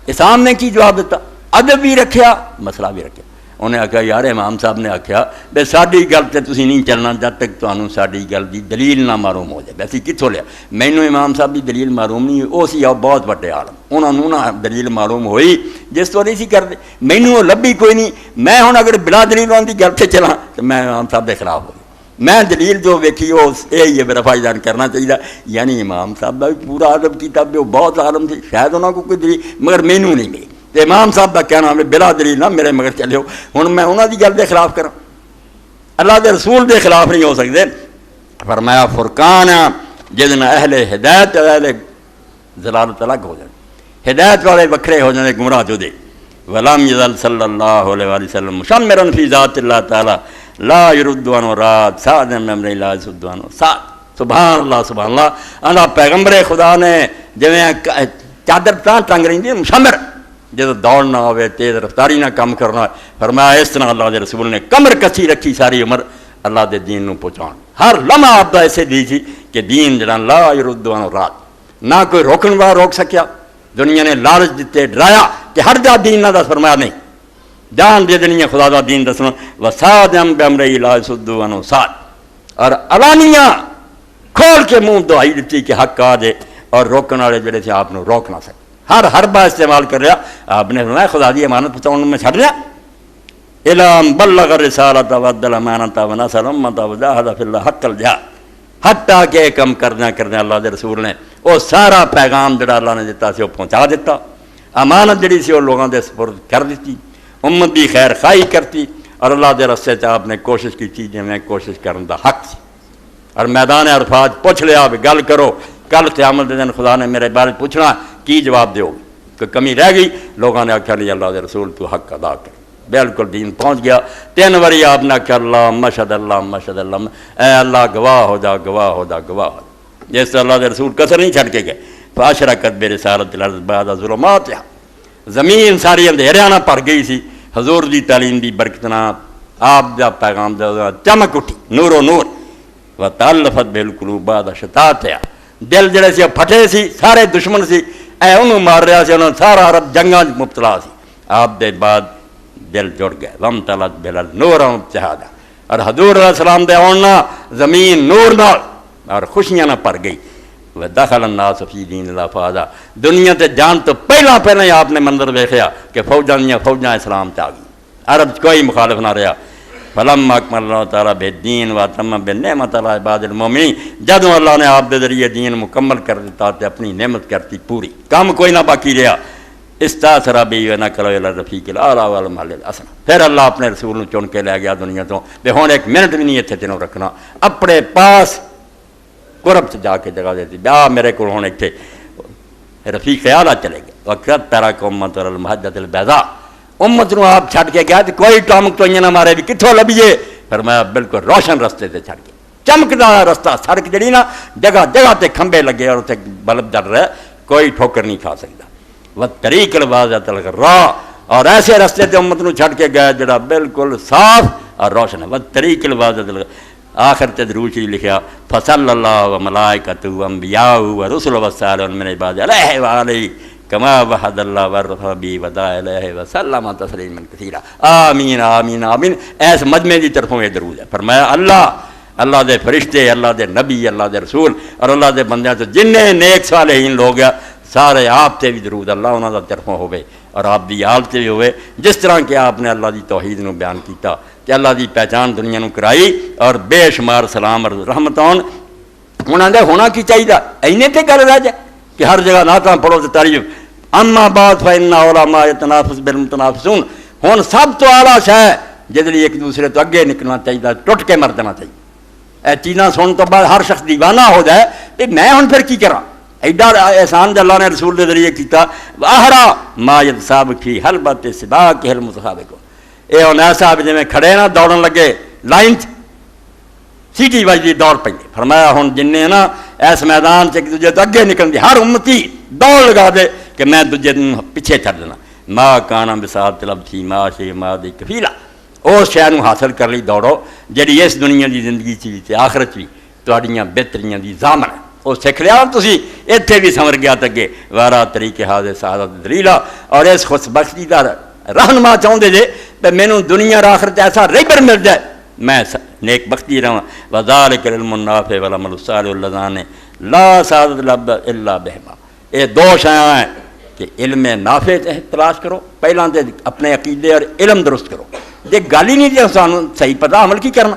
[SPEAKER 1] اسلام نے کی جواب دیتا ادب بھی رکھیا مسئلہ بھی رکھیا انہیں آخیا یار امام صاحب نے آخیا بے ساری گل تے تسی نہیں چلنا جب تک تمہیں ساری گل دی دلیل نہ معلوم ہو جائے ویسے کتوں لیا مینوں امام صاحب دی دلیل معلوم نہیں ہوئی وہ سی بہت بڑے عالم انہوں نے نہ دلیل معلوم ہوئی جس تو نہیں سی کرتے مینوں وہ لبھی کوئی نہیں میں ہوں اگر بلا دلیل ان کی گل سے چلاں تو میں امام صاحب کے خلاف ہو میں دلیل جو ویکھی وہ یہی ہے میرا فائدہ کرنا چاہیے یعنی امام صاحب کا بھی پورا ادب کیا وہ بہت عالم تھی شاید انہوں کو کوئی دلیل مگر مینوں نہیں ملی امام صاحب کا کہنا ہے بلا دلیل نہ میرے مگر چلے ہو ہوں میں انہوں کی گل کے خلاف کراں اللہ کے رسول کے خلاف نہیں ہو سکتے فرمایا فرقان جس دن اہل ہدایت اہل ضلالت الگ ہو جائے ہدایت والے وکھرے ہو جانے گمراہ جو دے ولم یزل صلی اللہ علیہ وسلم مشمرا فی ذات اللہ تعالی لا يرد عنہ راد سعد من امر لا يسد عنہ سعد سبحان اللہ اللہ پیغمبر خدا نے جویں چادر تاں ٹنگ رہی مشمر جب دوڑنا ہوئے تیز رفتاری نہ کم کرنا فرمایا اس طرح اللہ کے رسول نے کمر کسی رکھی ساری عمر اللہ دے دین نو پہنچان ہر لمحہ آپ دا ایسے دی سی کہ دین جڑا لا يرد عنہ راد نہ کوئی روکن والا روک سکیا دنیا نے لالچ دیتے ڈرایا کہ ہر جا دین نہ دس فرمایا نہیں جان دے دنیا خدا دا دین دسنا وصادم بامر لا يسد عنہ سعد اور علانیہ کھول کے منہ دعائی دیتی کہ حق آ دے اور روکن والے جڑے تھے آپ نے روک نہ سکے ہر بار استعمال کر رہا آپ نے فرمایا خدا دی امانت پہنچاؤں میں چھڑ رہا الہم بلغ الرسالۃ وادى الامانۃ ونصر الامۃ وجاہد فی اللہ حق الجہاد حتیٰ کہ کم کرنا اللہ دے رسول نے وہ سارا پیغام جڑا اللہ نے دیتا سی وہ پہنچا دیتا امانت جڑی سی وہ لوگوں دے سپرد کر دیتی امت دی خیر خواہی کرتی اور اللہ دے رستے سے آپ نے کوشش کی چیز میں کوشش کرنے دا حق سی اور میدان عرفات پوچھ لیا بھی گل کرو کل قیامت دے دن خدا نے میرے بارے پوچھنا کی جواب دیو کہ کمی رہ گئی لوگوں نے آخیا نہیں اللہ دے رسول تو حق ادا کر بالکل دین پہنچ گیا 3 باری آپ نے آخیا اللہ مشہد اے اللہ گواہ ہو جا جس اللہ دے رسول کسر نہیں چھڑ کے گئے فاشرکت برسالۃ الارض بعد ظلماتها زمین ساری اندھیریاں نہ بھر گئی سی حضور دی تعلیم دی برکت نال آپ دا پیغام دا چمک اٹھی نور و نور وتالفت بالقلوب بعد شتاتها دل جڑے سی پھٹے سی سارے دشمن سی اے انہوں مار رہا سی انہوں سارا عرب جنگاں مبتلا سی آپ دے بعد دل جڑ گئے وامتلت بالارض نورا وابتہاجا اور حضور علیہ السلام دے آنا زمین نور نال اور خوشیاں نہ پر گئی ودخل الناس فی دین اللہ افواجا دنیا تے جان تو پہلا ہی آپ نے منظر ویکھیا کہ فوجاں اسلام چ آ گئی عرب کوئی مخالف نہ رہا فلما اکمل اللہ تعالیٰ بالدین واتم بالنعمت علی عباد المومنین جدوں اللہ نے آپ دے ذریعے دین مکمل کر دیتا تے اپنی نعمت کرتی پوری کام کوئی نہ باقی رہا استاثر بی ونقل الی الرفیق الاعلی والمعلی الاسن پھر اللہ اپنے رسول نو چن کے لے گیا دنیا تو تے ہن 1 منٹ بھی نہیں اتنے تینوں رکھنا اپنے پاس قرب سے جا کے جگہ دیتی بیا میرے کو ہوں اتنے رفیق خیال چلے گئے وقت پیرا کو امت المحجت البیضاء امت نو آپ چھڑ کے گیا تو کوئی ٹامک تو نہ مارے بھی کتوں لبیے فرمایا بالکل روشن رستے سے چھڑ کے چمکدار رستہ سڑک جڑی نا جگہ جگہ تے کھمبے لگے اور اتنے بلب جل رہا ہے کوئی ٹھوکر نہیں کھا سکتا وہ طریق الواضح راہ اور ایسے رستے تے امت نو چھڑ کے گیا جڑا بالکل صاف اور روشن ہے وہ طریق الواضح آخر تے درود شریف لکھیا فصل اللہ و ملائکۃ و انبیاء و رسل و صالحون من عباد علیہ وآلہ کما وحد اللہ ورفع بی ودا علیہ وسلم تسلیما کثیرا آمین آمین آمین ایس مجمع دی طرفوں یہ درود ہے فرمایا اللہ دے فرشتے اللہ دے نبی اللہ دے رسول اور اللہ دے بندیاں تو جنہیں نیک صالحین لوگ ہیں سارے آپ تے بھی درود اللہ انہاں دا طرفوں ہوئے اور آپ دی آل تے بھی ہوئے جس طرح کہ آپ نے اللہ دی توحید نو بیان کیتا کہ اللہ دی پہچان دنیا نو کرائی اور بے شمار سلام اور رحمتان انہاں دے ہونا کی چاہیے اینے تے گل رہ جائے کہ ہر جگہ نعتاں پڑھو تے تعریف اما بعد فإن علماء يتنافس بالمتنافسون ہن سب تو اعلیٰ شے جس لیے ایک دوسرے تو اگے نکلنا چاہیے ٹوٹ کے مر جانا چاہیے اے چیزاں سن تو بعد ہر شخص دیوانہ ہو جائے کہ میں ہن پھر کی کراں ایڈا احسان اللہ نے رسول کے ذریعے کیتا واہرا ما یتسابق فی حلبۃ سباق المتسابق اے ہن ایسا جی میں کھڑے نا دوڑن لگے لائن سیٹی بجتی دوڑ پہ فرمایا ہن جن نا اس میدان سے ایک دوجے تو اگے نکلن دی ہر امتی دوڑ لگا دے کہ میں دوجے پیچھے چھڈ دینا ما کانا بسات طلب تھی ما شی ما دی کفیلا اس شے نو حاصل کر لی دوڑو جڑی اس دنیا دی زندگی چ تے آخرت وی تہاڈیاں بہتریاں دی ضامن ہے وہ سکھ لیا تسی اتنے بھی سمر گیا تگے وارا طریقے حاضر سعادت دلیلا اور اس خوش بختی کا رہنما چاہتے جے کہ مینوں دنیا اور آخرت ایسا ریبر مل جائے میں نیک بختی رہا وذالک العلم النافع والعمل الصالح اللذان لا سعادت لب الا بہما یہ دو شیاں ہیں کہ علم نافع تلاش کرو پہلا تے اپنے عقیدے اور علم درست کرو جے گل ہی نہیں دے سانوں صحیح پتہ عمل کی کرنا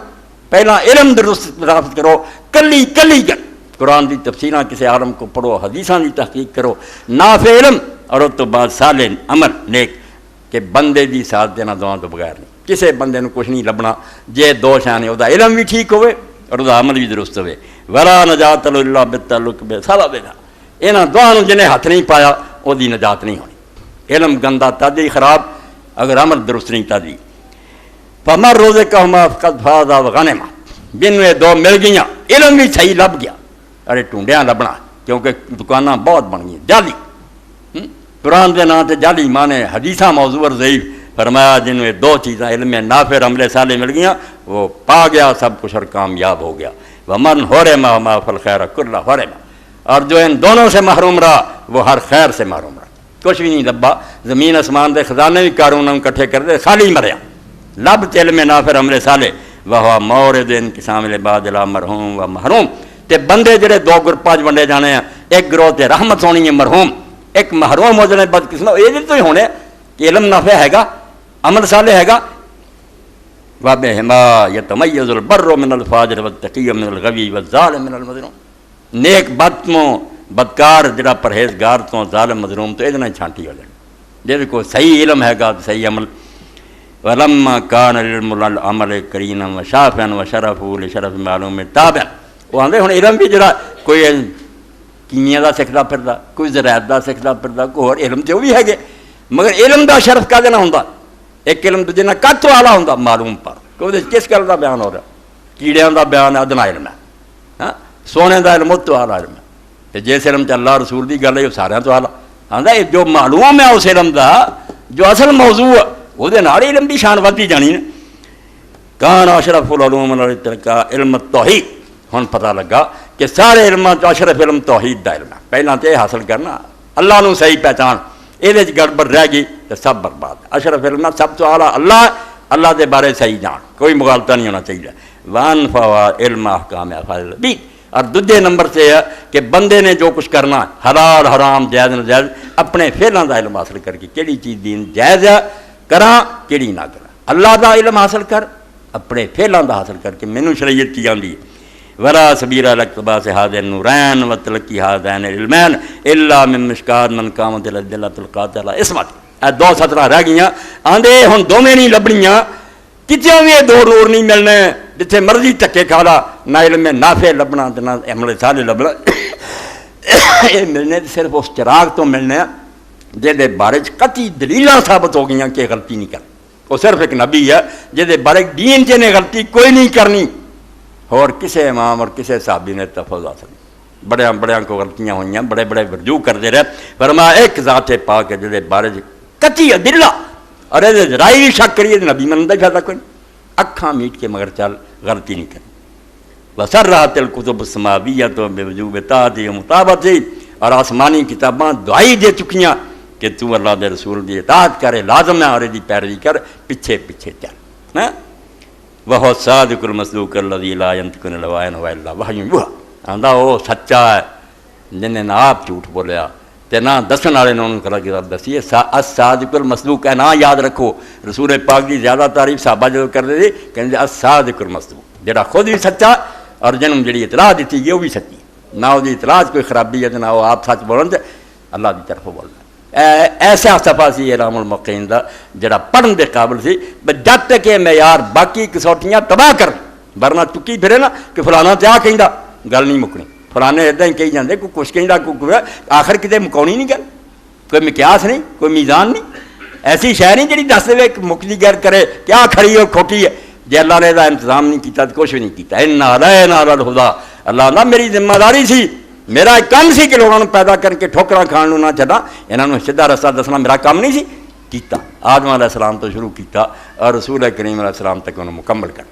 [SPEAKER 1] پہلا علم درست پراپت کرو کلی کر قرآن دی تفسیراں کسی عالم کو پڑھو حدیثاں دی تحقیق کرو نافع علم اور اس تو بعد صالح عمل نیک کہ بندے دی ساتھ دینا دعا تو بغیر نہیں کسی بندے نو کچھ نہیں لبنا جے دو شانے او دا علم بھی ٹھیک ہوئے اور او دا عمل بھی درست ہوئے ولا نجات الا بالتعلق بسبب انہاں دعاں جنہیں ہاتھ نہیں پایا او دی نجات نہیں ہونی علم گندا تدی خراب اگر عمل درست نہیں تدی فمر روزے کا ہما فقد فاز وغنما جن میں دو مل گئیاں علم بھی صحیح لب گیا ارے ٹونڈیاں لبنا کیونکہ دکاناں بہت بن گئی جعلی قرآن دے نام تے جعلی مانے حدیثاں موضوع اور ضعیف فرمایا جن میں دو چیزیں علم نافع عمل صالح مل گئیاں وہ پا گیا سب کچھ اور کامیاب ہو گیا ومن حرم ما فالخیر کلہ حرم اور جو ان دونوں سے محروم رہا وہ ہر خیر سے محروم رہا کچھ بھی نہیں لبا زمین آسمان دے خزانے بھی قارون اکٹھے کر دے خالی مریا لب تے علم نافع عمل صالح وہ مورد انقسام العباد لا مرحوم و محروم تے بندے جڑے دو گروپاں ونڈے جانے ہیں ایک گروہ تے رحمت ہونی ہے مرحوم ایک محروم ہو جانے بد قسمت یہ تو ہی ہونے کہ علم نافع ہے گا عمل صالح ہے گا وَبِهِمَا يَتَمَيَّزُ الْبَرُّ مِنَ الْفَاجِرِ وَالتَّقِيُّ مِنَ الْغَوِيِّ وَالظَّالِمِ مِنَ الْمَظْلُومِ نیک بدکار جڑا پرہیزگار تو ظالم مظلوم تو ادنا چھانٹی ہو جائے جب کوئی صحیح علم ہے گا تو صحیح عمل وَلَمَّا كَانَ الْعِلْمُ لِلْعَمَلِ قَرِينًا وَشَافِعًا وَشَرَفُهُ لِشَرَفِ مَعْلُومِ تَابِعًا وہ آندے ہن علم بھی جڑا کوئی کیمیا دا سکھدا پھردا کوئی زراعت دا سکھدا پھردا کوئی اور علم تے وہ بھی ہے گے مگر علم دا شرف کا دینا ہوندا ایک علم دوجے نال کت والا ہوندا معلوم پر کوئی کس گل دا بیان ہو رہا کیڑیاں دا بیان ادنا علم ہے ہاں سونے دا علم تو اعلیٰ علم ہے تے جس علم تے اللہ رسول دی گل ہے سارے تو اعلیٰ آندا جو معلوم ہے اس علم دا جو اصل موضوع ہے وہ دے نال علم دی شان ودی جانی ہے کان اشرف العلوم التقا علم التوحید ہن پتہ لگا کہ سارے علماں تو اشرف علم توحید دا علم ہے پہلا تے حاصل کرنا اللہ نو صحیح پہچان یہ گڑبڑ رہ گئی تو سب برباد اشرف علم سب تو اعلیٰ اللہ دے بارے صحیح جان کوئی مغالطہ نہیں ہونا چاہیے وان فوا علم احکام افعال العبید اور دوسرے نمبر سے ہے کہ بندے نے جو کچھ کرنا ہے حلال حرام جائز ناجائز اپنے فعلاں دا علم حاصل کر کے کیڑی چیز دین جائز ہے کراں کیڑی نہ کراں اللہ دا علم حاصل کر اپنے فعلاں دا حاصل کر کے مینوں شریعت کی آندی ہے ولا سبیل الاقتباس هذا النورین وتلقی هذین العلمین الا من مشکات من قامت الدلۃ القاطعہ اسمت دو سطرہ رہ گئیاں آندے ہن دوویں نہیں لبنیاں کتنے بھی یہ دو نور نہیں ملنے جتنے مرضی دھکے کھا لا نہ علم نافع لبنا نہ عمل صالح لبنا یہ ملنے صرف اس چراغ تو ملنے جہدے بارے قطعی دلیلاں ثابت ہو گئی کہ غلطی نہیں کرنی وہ صرف ایک نبی ہے جہدے بارے دین چ نے غلطی کوئی نہیں کرنی اور کسے امام اور کسے صحابی نے تفوض حاصل نہیں بڑے بڑے کو غلطیاں ہوئی بڑے بڑے رجوع کرتے رہے فرمایا ایک ذات پاک ہے جہدے بارے قطعی دلہ اور یہ رائی بھی شک کریے نبی منتا ہی فائدہ کوئی نہیں اکھاں میٹ کے مگر چل غلطی نہیں کرنی بسر رہا تل کتب السماویہ تو بے وجوب اطاعت مطابقت اور آسمانی کتاباں دعائی دے چکیاں کہ تو اللہ دے رسول دی اطاعت کرے لازم ہے اور دی پیروی کر پیچھے پیچھے چل وہ صادق المصدوق الذی لا ينطق عن الهوى ان هو الا وحی یوحی آندا وہ سچا ہے جن نے آپ جھوٹ بولیا تے نہ دسن والے نے انہوں کلا کی دسی الصادق المصدوق ہے. نہ یاد رکھو رسول پاک دی زیادہ تعریف صحابہ جو کرتے تھے کہندے الصادق المصدوق جڑا خود بھی سچا اور جنم جڑی اطلاع دیتی یہ بھی سچی نہ وہ اطلاع کوئی خرابی ہے نہ وہ آپ سچ بولن تے اللہ دی طرف بولنا ایسا صفحہ سی اعلام الموقعین دا جڑا پڑھن دے قابل سی جب تک یہ معیار باقی کسوٹیاں تباہ کر ورنہ چکی پھرے نا کہ فلانا تے آ کہندا گل نہیں مکنی فلانے ادا ہی کہی جاندے کوئی کچھ کہندا کوئی آخر کتے مکاونی نہیں گل کوئی مقیاس نہیں کوئی میزان نہیں ایسی شے نہیں جڑی دس دے مکتی گل کرے کیا کھڑی ہے کھوٹی ہے جے اللہ نے دا انتظام نہیں کیتا تو کچھ بھی نہیں کیتا ان علینا الہدی اللہ نے میری ذمہ داری سی میرا ایک کام سی کہ لوگوں پیدا کر کے ٹھوکراں کھان نہ چڈا انہوں سیدھا رستہ دسنا میرا کام نہیں سی کیتا آدم علیہ السلام تو شروع کیتا اور رسول کریم علیہ السلام تک انہوں مکمل کر.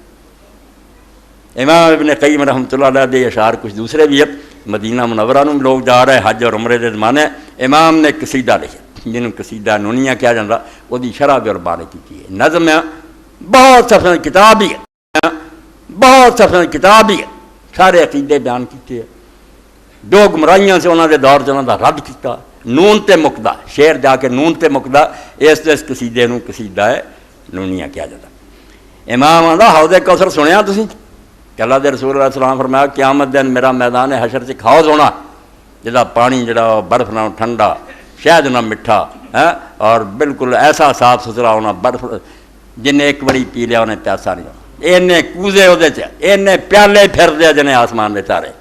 [SPEAKER 1] امام ابن قیم رحمۃ اللہ علیہ دے اشعار کچھ دوسرے بھی ہے مدینہ منورہ میں لوگ جا رہے حج اور عمرے دے زمانے امام نے قصیدہ لکھا جنہوں قصیدہ نونیہ کیا جاتا وہ شرح بھی اور بارے کی ہے نظم ہے بہت صفحہ کتاب ہی ہے بہت صفحہ کتاب ہی ہے سارے عقیدے بیان کیتے ہیں دو گمراہیاں سے انہوں نے دور سے انہوں نے رد کیتا نون تے مقدہ شعر جا کے نون تے مقدہ اس قصیدے نوں قصیدہ ہے نونیہ کیا جاتا. امام آندا حوض کوثر سنیا تسی کہ اللہ دے رسول علیہ السلام فرمایا قیامت دن میرا میدان حشر سے حوض ہونا جدا پانی جڑا برف نہ ٹھنڈا شہد نہ میٹھا اور بالکل ایسا صاف ستھرا ہونا برف جن ایک بڑی پی لیا انہیں پیاسا نہیں ہونا اینے کوزے وہ اینے پیالے پھر دیا جنہیں آسمان میں چارے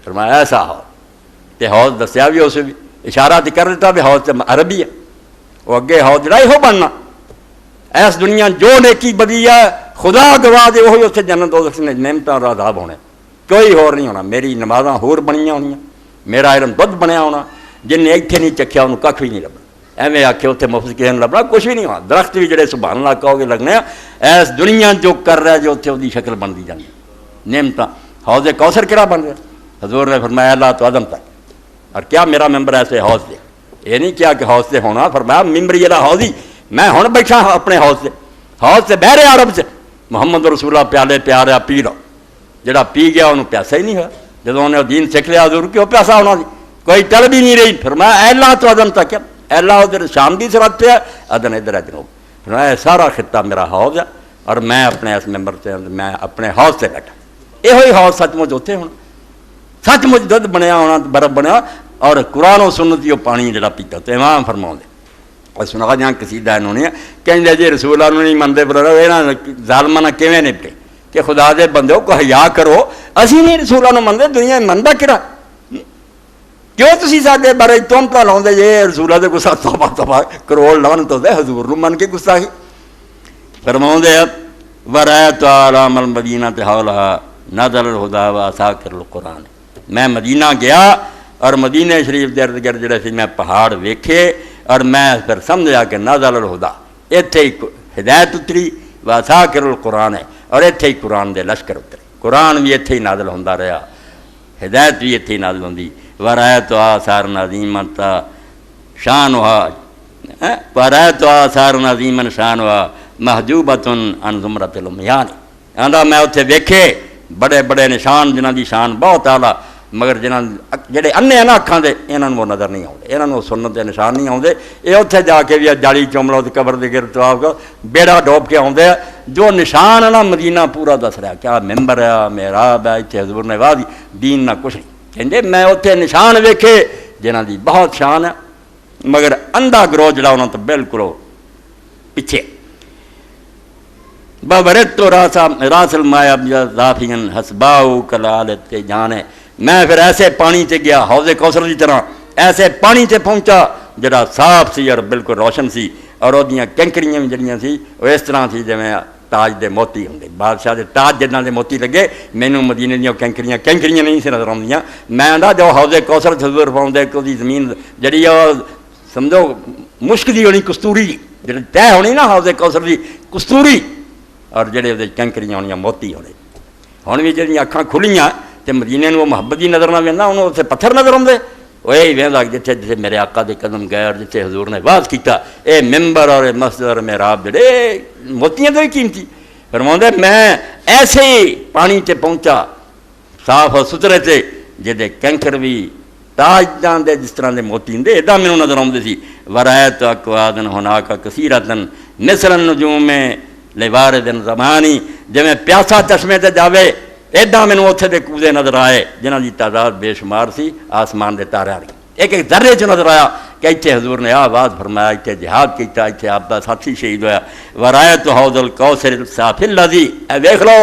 [SPEAKER 1] فرمایا ایسا حوض تے حوض دسیا بھی اسے بھی اشارہ تے کر دیتا بھی حوض تے عربی ہے وہ اگے حوض جڑا ہی ہو بننا ایس دنیا جو نیکی بدی ہے خدا گواہ دے وہی اتنے جنت دوزخ نے نعمتاں اور عذاب ہونے کوئی ہور نہیں ہونا میری نمازاں ہور بنیاں ہونیاں میرا علم دودھ بنیا ہونا جن نے اتنے نہیں چکھیا انہوں کھ بھی نہیں لبنا ایویں آکھے اتنے مفت کسی نے لبنا کچھ بھی نہیں ہونا درخت بھی جڑے سبحان اللہ کہو گے لگنے ایس دنیا جو کر رہا ہے جو اتنے وہ شکل بنتی جاتی نعمتاں حوض کوثر کہڑا بن گیا حضور نے فرمایا اللہ تو عدم تک اور کیا میرا ممبر ایسے حوض دے یہ نہیں کیا کہ حوض سے ہونا فرمایا ممبری والا حوض ہی میں ہوں بیٹھا اپنے حوض سے بہرے عرب سے محمد رسول اللہ پیالے پیارا پی لو جڑا پی گیا انہوں پیاسا ہی نہیں ہوا جب انہیں دین سکھ لیا حضور کیوں پیاسا ہونا سی کوئی ٹل بھی نہیں رہی فرمایا اے اللہ تو عدم تک اے اللہ ادھر شام کی سرحد پہ ہے ادن ادھر ہے جنوب فرمایا سارا خطہ میرا حوض ہے اور میں اپنے اس ممبر سے میں اپنے حوض سے بیٹھا یہ حوض سچ مچ اتنے ہونا سچ مچ دودھ بنیا ہونا برف بنیا اور قرآن و سنت وہ پانی جڑا پیتا تو امام فرماؤں اور سنا جہاں قصیدہ انہوں نے کہیں جی رسول اللہ نہیں منتے پر یہاں ظالمانہ کیویں نپٹے کہ خدا دے بندے کو حیا کرو اسی نہیں رسول اللہ منتے دنیا منتا کہڑا کیوں تسی ساڈے بارے تہمتاں لاؤندے جے رسول اللہ دے گسا توبہ کروڑ لاون تو دے حضور نوں من کے گستاخی فرماؤندے ورایت علام المدینہ حولھا نزل الہدی وعساکر القرآن میں مدینہ گیا اور مدینہ شریف دے ارد گرد جڑے سی میں پہاڑ ویکھے اور میں پھر سمجھا کہ نازل الہدی اتھے ہی ہدایت اتری وعساکر القرآن ہے اور اتھے ہی قرآن دے لشکر اترے قرآن بھی اتھے ہی نازل ہوندا رہا ہدایت بھی اتھے ہی نازل ہوندی ورایت آثار عظیمۃ شانھا ورایت آثار عظیما شانھا محجوبۃ عن زمرۃ العمیان آندا میں اتھے ویکھے بڑے بڑے نشان جنہاں دی شان بہت اعلیٰ مگر جنہاں جڑے انے ہیں نا اکھاں دے انہاں نوں نظر نہیں آؤندے انہاں نوں سنت دے نشان نہیں آؤندے یہ اتھے جا کے بھی جالی چملو تے قبر دے گرد طواف کر بیڑا ڈوب کے آؤندے جو نشان ہے نا مدینہ پورا دس رہا کیا ممبر ہے محراب ہے اتھے حضور نے واہ دین نہ کچھ نہیں کہندے میں اتھے نشان ویکھے جنہاں دی بہت شان ہے مگر اندھا گروہ جڑا انہاں تو بالکل پیچھے بورت تو راس المایا ذافین حسباؤ کلالت کے جانے. میں پھر ایسے پانی سے گیا حوض کوثر کی طرح، ایسے پانی سے پہنچا جڑا صاف سی اور بالکل روشن سی، اور وہ کنکریاں بھی جڑیاں سی وہ اس طرح سی جویں تاج دے موتی ہوں. بادشاہ دے تاج جنہاں دے موتی لگے، مینوں مدینے دیاں کنکریاں نہیں سی نظر آਉਂਦੀਆਂ. میں آندا جو حوض کوثر حضور پاؤندے کوئی زمین جڑی سمجھو مشک دی ہونی کستوری جڑی طے ہونی نا حوض کوثر دی کستوری، اور جڑے وہ کنکریاں ہونیاں موتی ہونے. ہن بھی جڑیاں اکھاں کھلیاں تے مدینے نوں محبت دی نظر نہ ویندا، انہوں اتنے پتھر نظر آتے. وہ یہی وہدا جتھے جتھے میرے آقا دے قدم گئے اور جتھے حضور نے واز کیتا، اے ممبر اور اے مسجد اور محراب جڑے موتیاں تو ہی قیمتی. فرماؤندے میں ایسے ہی پانی تے پہنچا صاف اور ستھرے تے جہدے کنکر بھی تاجداں دے جس طرح دے موتی ہوں ادا مینوں نظر آتے سی. ورایت اکوادن ہناک کثیرتن مثل النجوم لواردن زمانی، جویں پیاسا چشمے تے جاوے ایڈا مینوں اتنے دے کودے نظر آئے جنہاں دی تعداد بے شمار سی آسمان دے تارے والی. ایک ایک ذرے چ نظر آیا کہ اتنے حضور نے آواز فرمایا، اتنے جہاد کیتا، اتنے آپ دا ساتھی شہید ہویا. ورایت حوض الکوثر الصافی الذی، اے ویکھ لو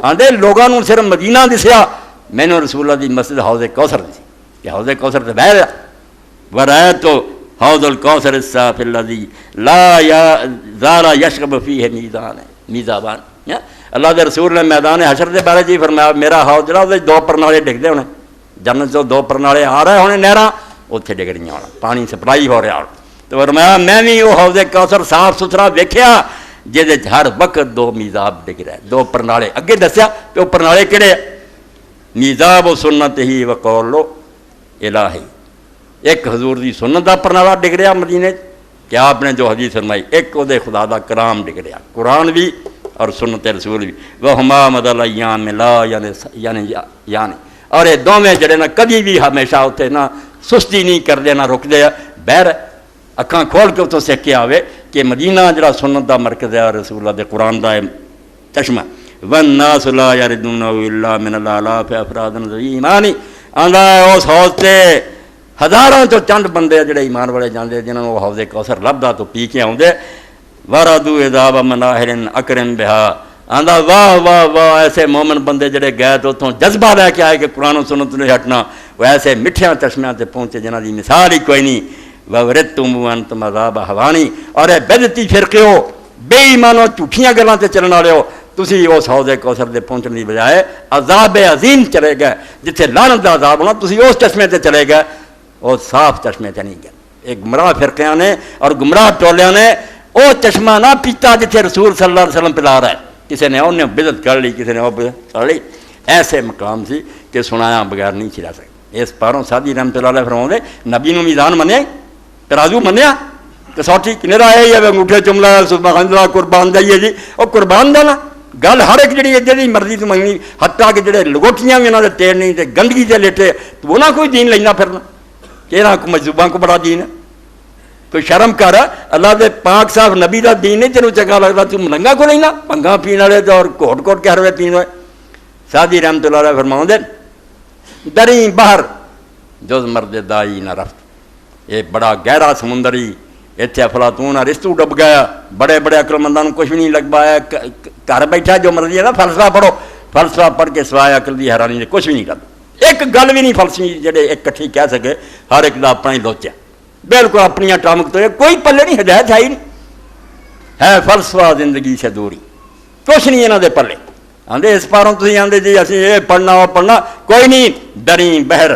[SPEAKER 1] آندے لوگاں نوں صرف مدینہ دسیا، مینوں رسول اللہ دی مسجد حوض کوثر دی کہ حوض کوثر تے بہہ رہا. ورایت حوض الکوثر الصافی الذی لا زال یشرب فیہ میزابان. اللہ دے رسول نے میدان حشر دے بارے جی فرمایا میرا حوض جڑا وہ دو پرنالے ڈگتے ہونے، جنت چ دو پرنالے آ رہے ہونے نہراں اتنے ڈگ رہی ہونا، پانی سپلائی ہو رہا. تو فرمایا میں بھی وہ حوض کوثر صاف ستھرا ویکھیا جہد ہر وقت دو میزاب ڈگ رہے، دو پرنالے. اگے دسیا کہ وہ پرنالے کہڑے؟ میزاب و سنت ہی و قول الہی. ایک حضور دی سنت دا پرنالا ڈگ رہا مدینے کہ آپ نے جو حدیث فرمائی، ایک وہ خدا دا کلام ڈگ رہا، قرآن بھی اور سنت رسول بھی. وہما مدل ایام لا یعنی اور یہ دونوں جڑے نا کبھی بھی ہمیشہ اتنے نہ سستی نہیں کرتے نہ رکتے. بہر اکھاں کھول کے اتوں سیکھ کے آوے کہ مدینہ جڑا سنت دا مرکز ہے اور رسول اللہ دے قرآن دا چشمہ. والناس لا یردون الا من الالاف افراد ایمانی. آندا اس حوض تے ہزاراں چو چند بندے جڑے ایمان والے جاندے جنہاں نوں حوض کوثر لبدا تو پی کے آوندے. وردو عذاب مناہر اکرم بہا. آندا واہ واہ واہ ایسے مومن بندے جڑے گئے تو اتوں جذبہ لے کے آئے کہ قرآن و سنت نہیں ہٹنا، وہ ایسے میٹھیاں چشمیاں تے پہنچے جنہاں دی مثال ہی کوئی نہیں. وردتم وانتم عذاب حوانی. اور اے بدعتی فرقے ہو، بے ایمانو جھوٹیاں گلاں تے چلن والے ہو، تسی اس حوض کوثر دے پہنچنے دی بجائے عذاب عظیم چلے گئے جتھے لعنت دا عذاب ہونا، تسی اس چشمے تے چلے گئے، وہ صاف چشمے تے نہیں گئے. ایک گمراہ فرقیاں نے اور گمراہ ٹولیاں نے وہ چشمہ نہ پیتا جتھے رسول صلی اللہ علیہ وسلم پلا رہا ہے. کسی نے انہیں بدعت کر لی، کسی نے وہ بدعت کر لی. ایسے مقام سی کہ سنایا بغیر نہیں چلا سکتے. اس پاروں سادی رحمت اللہ علیہ فرماؤندے نبی نوں میزان منیا، ترازو منیا، کسوٹی کنیرا ہے یا انگوٹھے چملا سبحان اللہ قربان جائیے جی، وہ قربان دینا گل ہر ایک جڑی جہی مرضی تو منگنی، حتیٰ کہ جڑے لگوٹیاں بھی انہوں نے تیر نہیں تے گندگی سے لیٹے تو وہ نہ کوئی دین لینا پھرنا کہ کو مجذوباں کو بڑا دین ہے. کوئی شرم کر، اللہ دے پاک صاحب نبی دا دین نہیں تینوں چنگا لگتا، تو ملنگا کو لینا بھنگا پینے والے تو اور گھوٹ گھوٹ کے ہر وے پینے. سادی رحمت اللہ علیہ فرماؤندے دریں باہر جز مرد دائی نہ رفت. یہ بڑا گہرا سمندری اتنے افلاطون ارسطو ڈب گیا، بڑے بڑے عقل منداں نوں کچھ بھی نہیں لگ پایا. گھر بیٹھا جو مرضی ہے نا فلسفہ پڑھو، فلسفہ پڑھ کے سوائے عقل دی حیرانی کچھ بھی نہیں لگتا. ایک گل بھی نہیں فلسفی جڑے ایک کٹھی کہہ سکے، ہر ایک دا اپنا ہی لوچا، بالکل اپنی ٹامک تو کوئی پلے نہیں، ہدایت ہے ہی نہیں. ہے فلسفہ زندگی سے دوری، کچھ نہیں یہاں دے پلے. آدھے اس پاروں تھی آدھے جی اسی یہ پڑھنا وہ پڑھنا کوئی نہیں. دریں بہر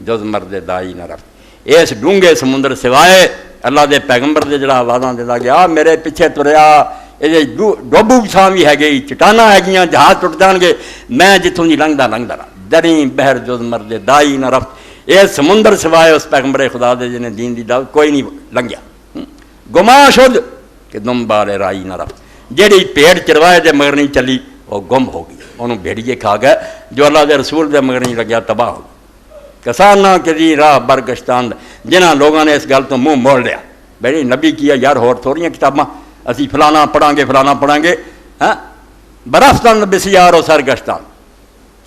[SPEAKER 1] جز مرد دائی نہ رفت. اس ڈونگے سمندر سوائے اللہ دے پیغمبر دے جڑا آوازاں دیتا گیا میرے پیچھے تریا، یہ ڈوبو چھاں بھی ہے گئی، چٹاناں ہے گیاں، جہاز ٹوٹ جان گے، میں جتوں جی لنگدا رہا. دریں بہر جز مرد دائی نہ رفت. یہ سمندر سوائے اس پیغمبر خدا دے جنہیں دین دی دعوت کوئی نہیں لنگیا. گما شد کہ دم بال رائی نہ رفت. جیڑی پیڑ چروائے دے مگر نہیں چلی وہ گم ہو گئی، انہوں بھیڑیے کھا گئے. جو اللہ دے رسول دے مگر نہیں لگیا تباہ ہو. کسانہ کسی راہ برگشتان جنہاں لوگوں نے اس گل تو منہ موڑ لیا، بھائی نبی کیا یار ہور تھوڑیاں کتاباں اسی فلانا پڑھاں گے فلانا پڑھاں گے. ہاں برفتان بسیار و سرگشتان،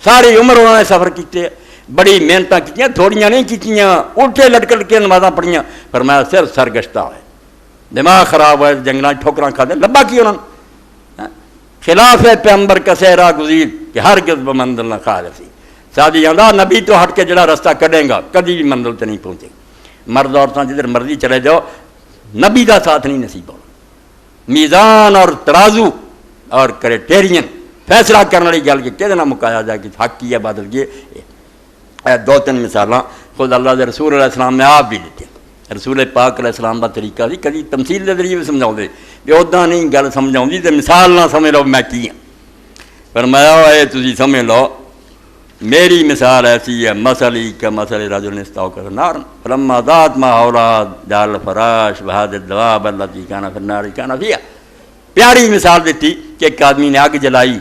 [SPEAKER 1] ساری عمر انہوں نے سفر کیتے، بڑی محنت کی، تھوڑیاں نہیں کیتیاں، الٹے لٹکل کے نمازاں پڑھیاں. فرمایا صرف سرگشتہ ہے، دماغ خراب ہوئے، جنگلاں ٹھوکراں کھا دے، لبا کی انہوں نے. خلاف پیغمبر کسے راہ گزیر کہ ہرگز وہ منزل نہ کھا رسی. سادی آندا نبی تو ہٹ کے جڑا رستہ کڈے گا کدی بھی منزل تے نہیں پہنچے. مرد عورتاں جدھر مرضی چلے جاؤ نبی دا ساتھ نہیں نصیب ہونا. میزان اور ترازو اور کریٹیرین فیصلہ کرنے والی گل کہ کہدے نہ مکایا جائے کہ حق کی ہے بدل گئے. دو تین مثالاں خود اللہ دے رسول علیہ السلام نے آپ بھی دیتے. رسول پاک علیہ السلام کا طریقہ سی کدی تمثیل کے ذریعے بھی سمجھاؤندے بھی ادا نہیں گل سمجھاؤندی تے مثال نہ سمجھ لو میں کی ہاں. فرمایا اے تسی سمجھ لو میری مثال ایسی ہے مثلی کا مثل رجل استوقد نارا فلما ذات ما حولها جعل الفراش وهذه الدواب التي كان في النار كان فيها. پیاری مثال دیتی کہ ایک آدمی نے اگ جلائی.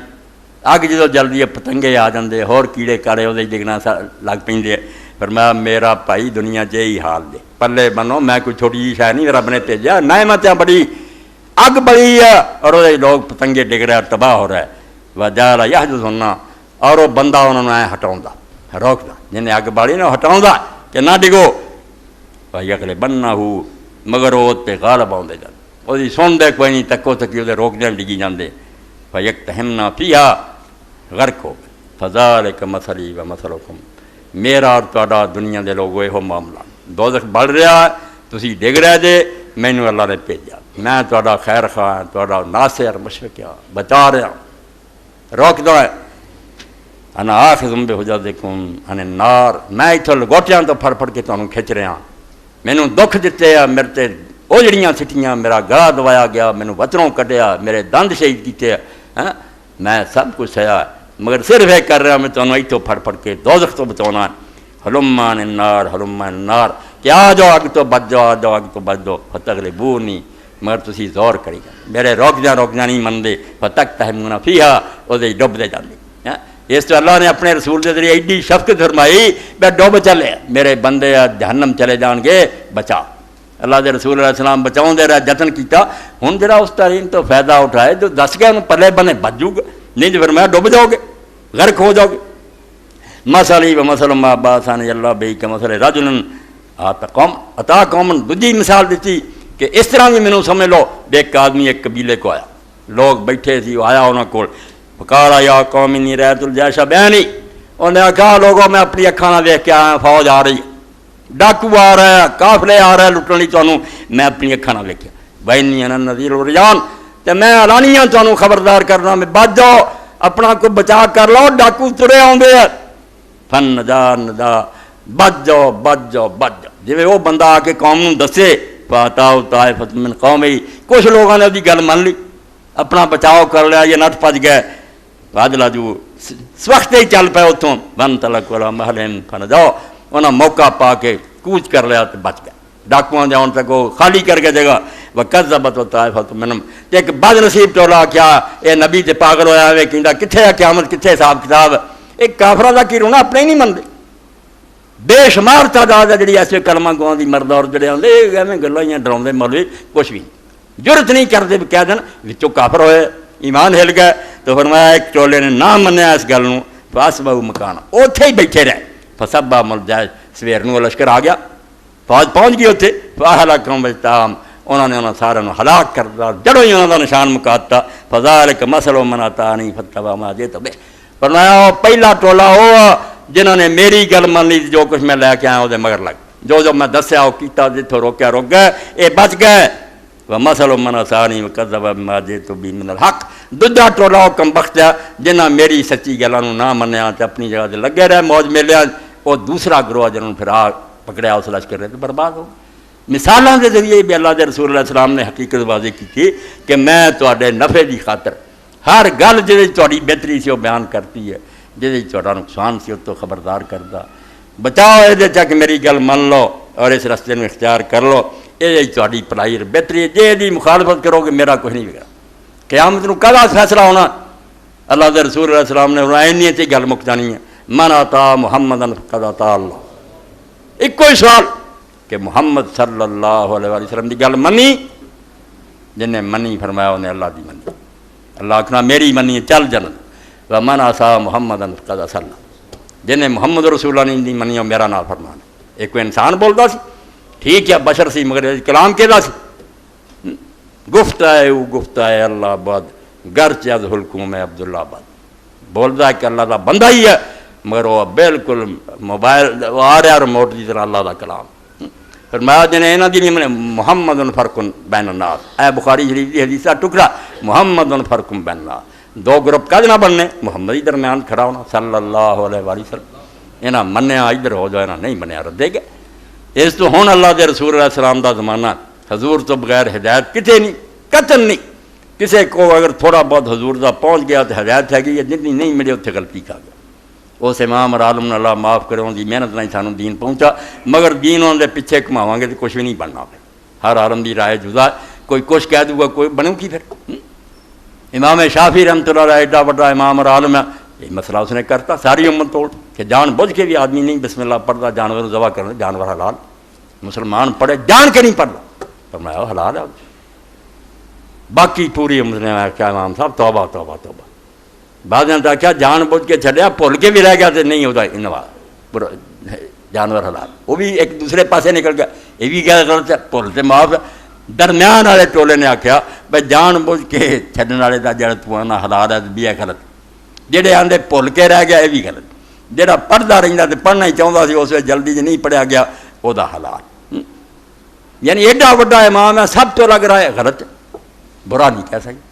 [SPEAKER 1] اگ جدو جلدی ہے پتنگے آ جاندے ہور کیڑے کاڑے وہ ڈگنا لگ پیندے. فرمایا میرا بھائی دنیا چ یہی حال دے پلے بنو میں کوئی چھوٹی جی شے نہیں رب نے بھیجا نعمتیں بڑی اگ بڑی ہے اور وہ لوگ پتنگے ڈگ رہے تباہ ہو رہا ہے. وجعل يحجزنا اور وہ بندہ انہوں نے ہٹاؤں روکدا جنہیں اگ بالی نہ ہٹاؤں کہ نہ ڈگو. یقلے بننا ہو مگر وہ پہ غالب آؤں جاتے وہ سن دے کوئی نہیں تکو تکی وہ روکدے ڈگی جاندے. یک تہمنا پیا غرق ہو گئے. فذالک مثلی و مثلکم میرا اور تہاڈا دنیا دے لوگوں یہ معاملہ دوزخ بڑھ رہا ہے تسی ڈگ رہے جے مینوں اللہ نے بھیجا میں تہاڈا خیر خواہ تہاڈا ناصر مشفق بچا رہا روکدا ہے. انا آخذ بحجزکم عن النار میں اتھوں لگوٹیاں تو پھڑ پھڑ کے تانوں کھچ رہا مینوں دکھ دتے آ میرے تے اوجڑیاں سٹیاں میرا گلا دوایا گیا مینوں وتروں کڈیا میرے دند شہید کیتے میں سب کچھ سہیا مگر صرف یہ کر رہا میں تانوں اتھوں پھڑ پھڑ کے دوزخ تو بچاؤنا. حلم عن النار حلم عن النار کہ آ جاؤ اگ تو بچ جاؤ آ جاؤ اگ تو بچ جاؤ فتغلبونی مگر تسی زور کری جا میرے روکدیاں نہیں مندے فتقتحمون فیہا وہ ڈب دے جاندے. اس تو اللہ نے اپنے رسول کے ذریعے ایڈی شفقت فرمائی میں ڈوب چلے میرے بندے جہنم چلے جان گے بچا. اللہ دے رسول علیہ السلام بچاؤں دے رہا جتن کیتا. ہن جڑا اس تعلیم تو فائدہ اٹھائے جو دس گیا انہوں پلے بنے بچ جو گا نہیں تو پھر میں ڈوب جاؤ گے غرق ہو جاؤ گے. مثلی و مثل ما باسان اللہ بھائی کا مثل رجل عطا قوم دوجی مثال دیتی کہ اس طرح بھی مینوں سمجھ لو ایک آدمی ایک قبیلے کو آیا لوگ بیٹھے سی وہ آیا انہوں کو فقال یا قوم انی رأیت الجیش بعینی انہوں نے کہا لوگوں میں اپنی اکھاں نال دیکھ کے آیا فوج آ رہی ڈاکو آ رہا ہے قافلے آ رہے ہیں لٹن لئی تانوں میں اپنی اکھاں نال دیکھیا وانی انا النذیر الرجان تے میں اعلانیاں تانوں خبردار کرنا میں بچ جاؤ اپنا کو بچا کر لو ڈاکو ترے آوندے ہیں فن ندا بچ جاؤ بچ جاؤ بچ جاؤ. جویں وہ بندہ آ کے قوم نوں دسے فاتاؤ طائفۃ من قومی کچھ لوگوں نے دی گل مان لی اپنا بچاؤ کر لیا یہ نٹ پج گئے بادلا جو وقت ہی چل پائے اتوں بن تلک والا محلم فن جاؤ انہیں موقع پا کے کوچ کر لیا تو بچ گیا. ڈاکواں جاؤن تک وہ خالی کر کے جگہ وہ کذبت و طائفۃ منہم ایک بد نصیب ٹولا کیا اے نبی تے پاگل ہویا ہوئے کہندا کتھے ہے قیامت کتھے حساب کتاب. ایک کافراں دا کی رونا اپنے ہی نہیں مندے بے شمار تعداد ہے جڑی ایسے کلمہ گواں دی مرد اور جڑے آندے ایویں گلاں ہی ڈراوندے مولوی کچھ بھی جرت نہیں کرتے بھی کہہ دین وچوں کافر ہوئے ایمان ہل گئے. تو فرمایا ایک ٹولے نے نہ منیا اس گل نوں فاسبہو مکانا اوتھے ہی بیٹھے رہے فسبا ملجائے سویر نوں لشکر آ گیا فوج پہنچ گئی اوتھے فاہلکہم بالتام انہوں نے انہوں سارے ہلاک کر دیا جڑوں ہی انہوں کا نشان مکاتا. فذالک مثل من اتانی فاتبع ما جئت بہ فرمایا پہلا ٹولا وہ جنہوں نے میری گل مان لی جو کچھ میں لے کے آیا وہ مگر لگ جو میں دسیا وہ کیتا جتوں روکیا روک گئے یہ بچ گئے. ومثل من عصانی وکذب بما جئت به من الحق دوجا ٹولا وہ کم بخت ہے جنہیں میری سچی گلاں نہ منیا تے اپنی جگہ تے لگے رہے موج میلیا. وہ دوسرا گروہ جنہوں پھر آ پکڑیا اس لشکر تو برباد ہو. مثالاں دے ذریعے بھی اللہ دے رسول علیہ السلام نے حقیقت واضح کی تھی کہ میں تواڈے نفع دی خاطر ہر گل جہی تہاڈی بہتری سی وہ بیان کرتی ہے جہی تہاڈا نقصان سی اس تو خبردار کردا. بچاؤ یہ کہ میری گل من لو اور اس رستے میں اختیار کر لو یہ تہاڈی بھلائی اور بہتری ہے. جی مخالفت کرو گے میرا کچھ نہیں بگڑا. قیامت نوں کہدا فیصلہ ہونا اللہ دے رسول علیہ السلام نے فرمایا تے گل مک جانی ہے من عطا محمدن فقد عطا اللہ. ایک ہی سوال کہ محمد صلی اللہ علیہ وسلم دی گل منی جنہیں منی فرمایا انہیں اللہ دی منی. اللہ آکھنا میری منی چل جنت ومن عصا محمدن فقد عصا اللہ جنہیں محمد رسول اللہ دی منی میرا نام فرمان. ایک کوئی انسان بولتا سی ٹھیک ہے بشر سی مگر کلام کہدا سی گفت ہے وہ گفت ہے اللہ بعد گھر چد حلقوم ہے عبداللہ آباد بولتا ہے کہ اللہ کا بندہ ہی ہے مگر وہ بالکل موبائل آ رہا ریموٹ کی طرح اللہ کا کلام فرمایا جنہیں یہاں دی نہیں محمد فرق بین الناس اے بخاری شریف کی حدیث کا ٹکڑا محمد فرق بین الناس دو گروپ کد نہ بننے محمد ہی درمیان کھڑا ہونا صلی اللہ علیہ وسلم یہاں منیا ادھر ہو جائے نہیں منیا ردے گے اس تو ہوں اللہ کے رسول علیہ السلام کا زمانہ حضور تو بغیر ہدایت کتنے نہیں قطن نہیں کسی کو اگر تھوڑا بہت حضور دا پہنچ گیا تو ہدایت ہے گی جتنی نہیں ملی اتنے غلطی کھا گیا اس امام اور عالم اللہ معاف کرے ان کی محنت نہیں سانوں دین پہنچا مگر دین ان کے پیچھے کماواں گے تو کچھ بھی نہیں بننا پھر ہر عالم کی رائے جدا کوئی کچھ کہہ دوں گا کوئی بنوں کی پھر امام شافعی رحمۃ اللہ علیہ ایڈا بڑا امام اور عالم ہے یہ مسئلہ اس نے کرتا ساری امت توڑ کہ جان بوجھ کے بھی آدمی نہیں بسم اللہ پڑھتا جانور ذبح کرنا جانور حلال مسلمان پڑھے جان کے نہیں پڑھتا فرمایا حلال ہے باقی پوری امت نے کیا امام صاحب توبہ توبہ توبہ بعد نے آخیا جان بوجھ کے چھڈیا بھول کے بھی رہ گیا تو نہیں ہوتا انوا جانور حلال وہ بھی ایک دوسرے پاسے نکل گیا یہ بھی کیا غلط ہے بھول سے معاف ہے درمیان والے ٹولے نے آخیا بھائی جان بوجھ کے چھڈن والے کا جڑا پوانا حلال ہے بھی ہے غلط جہے آدھے بھول کے رہ گیا یہ بھی غلط جہاں پڑھتا رہتا تو پڑھنا ہی چاہتا سی اس وقت جلدی نہیں پڑھیا گیا وہ حلال یعنی ایڈا وڈا امام ہے سب تو لگ رہا ہے غلط برا نہیں کہہ سکتے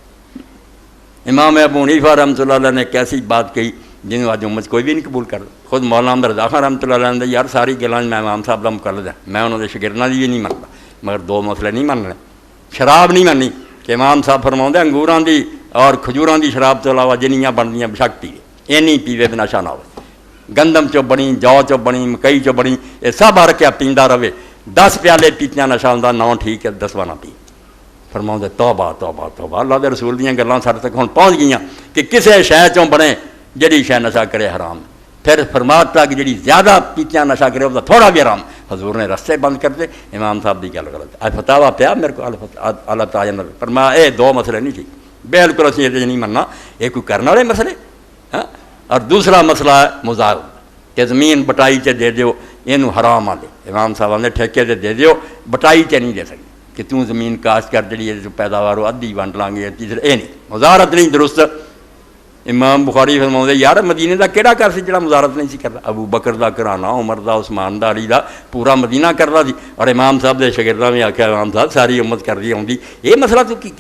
[SPEAKER 1] امام ابو حنیفہ رحمۃ اللہ علیہ نے ایک ایسی بات کہی جنہوں آج امت کوئی بھی نہیں قبول کرتا خود مولانا احمد رضا خان رحمۃ اللہ علیہ نے یار ساری گلان میں امام صاحب کا مقلد ہے میں انہوں نے شاگرداں دی بھی نہیں منتا مگر دو مسئلے نہیں مننے شراب نہیں مننی کہ امام صاحب فرماؤں انگوراں دی اور کھجوراں دی شراب تو علاوہ جنیاں بننیاں بشک پیوے یہ نہیں پیوے بنا نشہ نہ ہو گندم چو بنی جو چو بنی مکئی چو بنی یہ سب ہر کیا پیندا رہے 10 پیالے پیتیاں نشہ ہوندا 9 ٹھیک ہے 10واں نہ پی فرماؤں دے توبہ توبہ توبہ اللہ دے رسول دیاں گلاں ساڈے تک ہن پہنچ گئیاں کہ کسے شے چوں بنے جڑی شے نشہ کرے حرام پھر فرماتا کہ جڑی زیادہ پیتیاں نشہ کرے وہ تھوڑا بھی حرام حضور نے رستے بند کر دے امام صاحب دی گل غلط ہے فتاوا پیا میرے کو اللہ تعالی نے فرمایا اے دو مسئلے نہیں ٹھیک بالکل اسی یہ نہیں مننا یہ کوئی کرنے والے مسئلے ہاں اور دوسرا مسئلہ ہے مزار کہ زمین بٹائی چ دے دیو یہ حرام آدھے امام صاحب نے ٹھیکے دے دیو بٹائی چ نہیں دے سکتے کہ توں زمین کاشت کر جڑی ہے پیداوار ادھی ونڈ لیں گے تیسرے یہ نہیں مزارت نہیں درست امام بخاری فرماؤں یار مدینے دا کیڑا کر سی جڑا مزارت نہیں سی کرتا ابو بکر دا کرانا عمر دا عثمان دا علی دا پورا مدینہ کرتا سی اور امام صاحب دے شاگرداں بھی آخیا امام صاحب ساری امت کر دی آؤں یہ مسئلہ تو کی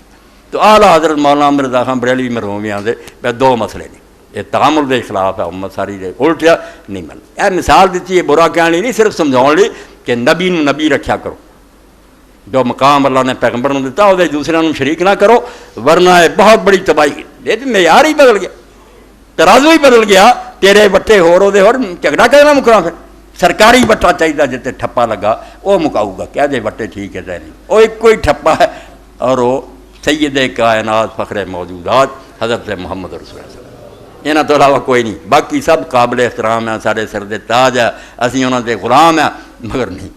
[SPEAKER 1] تو اعلیٰ حضرت مولانا احمد رضا خان بریلوی مرحوم بھی آتے پہ دو مسئلے نے یہ تعامل دے خلاف ہے امت ساری دے الٹیا نہیں من یہ مثال دیتی ہے برا کہنے نہیں صرف سمجھاؤ لی کہ نبی نو نبی رکھیا کرو جو مقام اللہ نے پیغمبر نے دیتا وہ دوسرے نو شریک نہ کرو ورنہ ہے بہت بڑی تباہی لیکن معیار ہی بدل گیا ترازو ہی بدل گیا تیرے بٹے ہو جھگڑا کرنا مکرا پھر سرکاری بٹا چاہیے جتنے ٹھپا لگا وہ مکاؤ گا کہہ دے بٹے ٹھیک ہے نہیں وہ ایک کوئی ٹھپا ہے اور وہ سید کائنات فخر موجودات حضرت محمد رسول اللہ یہاں تو علاوہ کوئی نہیں باقی سب قابل احترام ہیں سارے سر دے تاج ہے اسی انہوں دے غلام ہیں مگر نہیں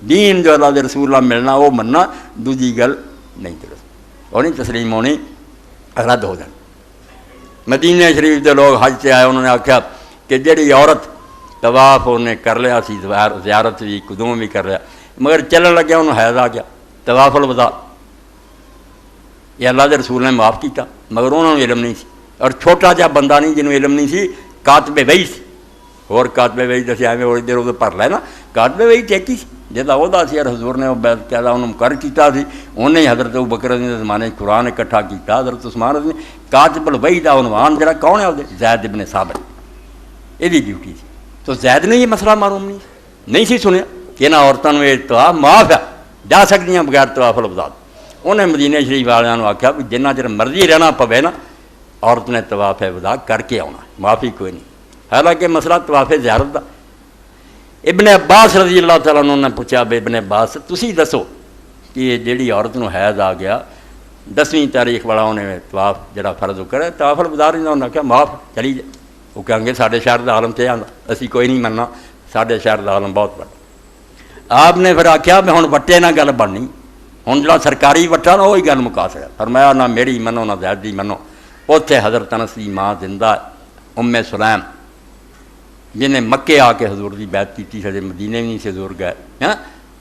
[SPEAKER 1] دین جو اللہ دے رسول اللہ ملنا وہ مننا دوجی گل نہیں درست وہ نہیں تسلیم ہونی رد ہو جائے مدینہ شریف دے لوگ حج سے آئے انہوں نے آخیا کہ جڑی عورت طواف انہیں کر لیا سی زیارت بھی قدوم بھی کر لیا مگر چلن لگیا انہوں حیض آ گیا طواف الوداع یہ اللہ دے رسول نے معاف کیتا مگر انہوں نے علم نہیں سی اور چھوٹا جہا بندہ نہیں جنہوں علم نہیں سی کاتب وحی سی اور کاتب وحی دسی ایویں اور دیر وہ پڑھ لینا کاتب وحی چیکی سی جہاں عہدہ سی اور حضور نے کہہ انہوں مقرر کیتا سی انہیں حضرت ابوبکر کے زمانے قرآن اکٹھا کیتا حضرت عثمان نے کاتب الوحی دا عنوان جڑا کون ہے وہ زید ابن ثابت یہ ڈیوٹی سی تو زید نے یہ مسئلہ معلوم نہیں سی سنیا کہ انہاں عورتوں یہ طواف معاف ہے جا سکتی ہیں بغیر طواف الوداع انہیں مدینہ شریف والوں آخیا بھی جنہ چر مرضی رہنا پوے نا عورت نے طواف وداع کر کے آنا معافی کوئی نہیں حالانکہ مسئلہ طواف زیارت دا ابن عباس رضی اللہ تعالیٰ عنہ نے پوچھا بے ابن عباس تسی دسو کہ یہ جیڑی عورت نو حیض آ گیا 10ویں تاریخ والا انہیں طواف جڑا فرض کرے طواف الوداع انہوں نے کہا معاف چلی جائے وہ کہیں گے سارے شہر دا عالم تے آندا اسی کوئی نہیں مننا سارے شہر دا عالم بہت بڑا آپ نے پھر آخیا میں ہن وٹے نہ گل بننی ہن جڑا سرکاری وٹا نا وہی گل مکا سکتا فرمایا نہ میری منو نہ زید دی منو اتنے حضرت انس دی ماں زندہ ام سلیم جنہیں مکے آ کے حضور کی بیعت کی سارے مدینے بھی نہیں سے حضور گئے ہاں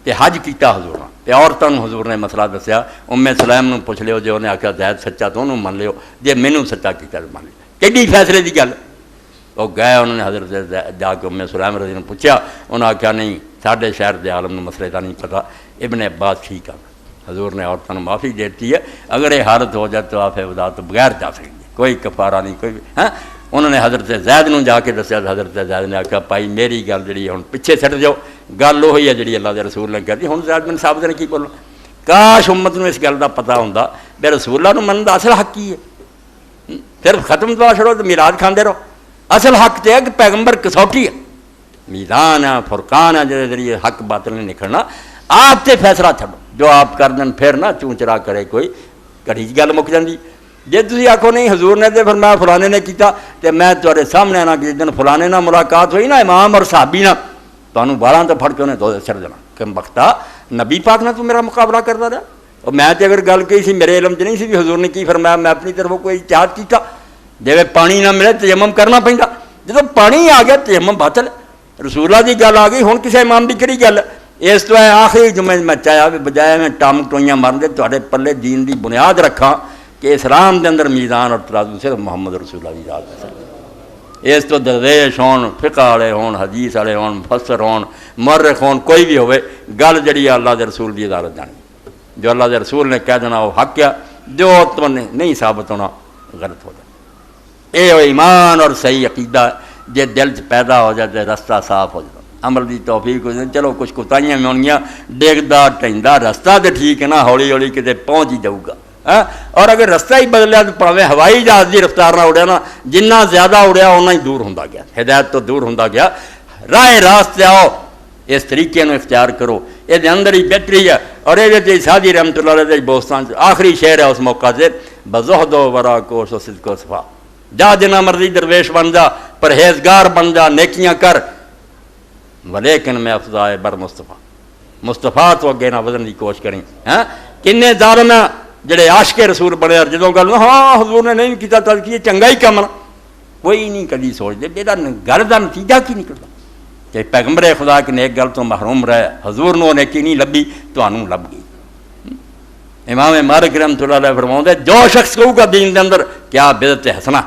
[SPEAKER 1] تے حج کیتا حضور نے تے عورتاں نوں حضور نے مسئلہ دسیا ام سلیم نوں پوچھ لیو جو انہیں آخیا زید سچا تو انہوں من لیو جے مینوں سچا کیتا تو من لیو کیڈی فیصلے دی گل وہ گئے انہوں نے حضرت جا کے ام سلیم رضی نے پوچھا انہوں نے آخیا نہیں ساڈے شہر دے عالم نوں مسئلے دا نہیں پتہ ابن عباس ٹھیک ہے حضور نے عورتوں نے معافی دیتی ہے اگر یہ حالت ہو جائے تو آپ ودا تو بغیر جا سکیں گے کوئی کفارہ نہیں کوئی ہاں انہوں نے حضرت زید نوں جا کے دسیا حضرت زید نے آخیا بھائی میری گل جی ہوں پیچھے چھڈ جاؤ گل وہی ہے جی اللہ کے رسول نے کہتی ہوں زید بن ثابت نے کی بولنا کاش امت نوں اس گل کا پتہ ہوندا بے رسول اللہ نوں منن دا اصل حق کی ہے صرف ختم دعا چھڑو تو میلاد کھاندے رہو اصل حق تے ہے کہ پیغمبر کسوٹی ہے میزان ہے فرقان ہے جہاں ذریعے حق باطل نہیں نکلنا آپ تے فیصلہ چھڈو جو آپ کر دیں پھر نہ چون چرا کرے کوئی گھڑی گل مک جاندی جے تسی آکھو نہیں حضور نے تے فرمایا فلانے نے کیتا تے میں تہاڈے سامنے نہ جس دن فلانے نہ ملاقات ہوئی نا امام اور صحابی نہ تانوں باراں تو پھڑ کے انہیں دو چھڑ دینا کہ بختہ نبی پاک نہ تو میرا مقابلہ کرتا رہا اور میں تے اگر گل کہی سی میرے علم چ نہیں سی بھی حضور نے کی فرمایا میں اپنی طرفوں کوئی اجتہاد کیتا جے پانی نہ ملے تیمم کرنا پیندا جدوں پانی آ گیا تیمم باطل رسول اللہ دی گل آ گئی ہن کسے امام دی کہڑی گل اس تو آخری جمعے میں چاہیا بھی بجائے میں ٹام ٹوئیاں مارن دے تواڈے پلے دین دی بنیاد رکھاں کہ اسلام دے اندر میزان اور ترازو صرف محمد رسول اللہ دی ذات ہے اس تو درویش ہون فقہ والے ہون حدیث والے ہون مفسر ہون مورخ ہون کوئی بھی ہوئے گل جڑی اللہ دے رسول دی عدالت جانی جو اللہ دے رسول نے کہہ دینا وہ حق ہے جو تو نہیں ثابت ہونا غلط ہو جائے یہ ایمان اور صحیح عقیدہ جے دل چ پیدا ہو جائے رستہ صاف ہو جائے عمل دی توفیق ہو جائے چلو کچھ کوتاہیاں میں ہونگیاں ڈیگدا ٹیندا رستہ تو ٹھیک ہے نا ہولی ہولی کتے پہنچ ہی جاؤ گا اور اگر رستہ ہی بدلیا تو پاویں ہوائی جہاز کی رفتار نہ اڑیا نا جنہ زیادہ اڑیا اُنہ ہی دور ہوندا گیا ہدایت تو دور ہوندا گیا راہ راست آؤ اس طریقے نو اختیار کرو یہ اندر ہی بہتری ہے اور یہ سادی رحمت اللہ علیہ بوستان آخری شعر ہے اس موقع سے بزہد و ورا کوش و صدق و صفا جا جنا مرضی درویش بن جا پرہیزگار بن جا نیکیاں کر ولیکن میں افضائے بر مصطفیٰ مصطفیٰ تو اگے نہ وزن کی کوشش کریں ہاں کنے ظالم ہیں جڑے عاشق رسول بنے اور جدوں گل ہاں حضور نے نہیں کیتا تذکیہ چنگا ہی کم کوئی نہیں کدی سوچتے میرا گل کا نتیجہ کی نکلتا کہ پیغمبر خدا کی نیک گل تو محروم رہے حضور نو نیکی نہیں لبھی تانوں لب گئی امام مالک رحمۃ اللہ علیہ فرماؤں جو شخص کہو گا دین دے اندر کیا بدعت حسنہ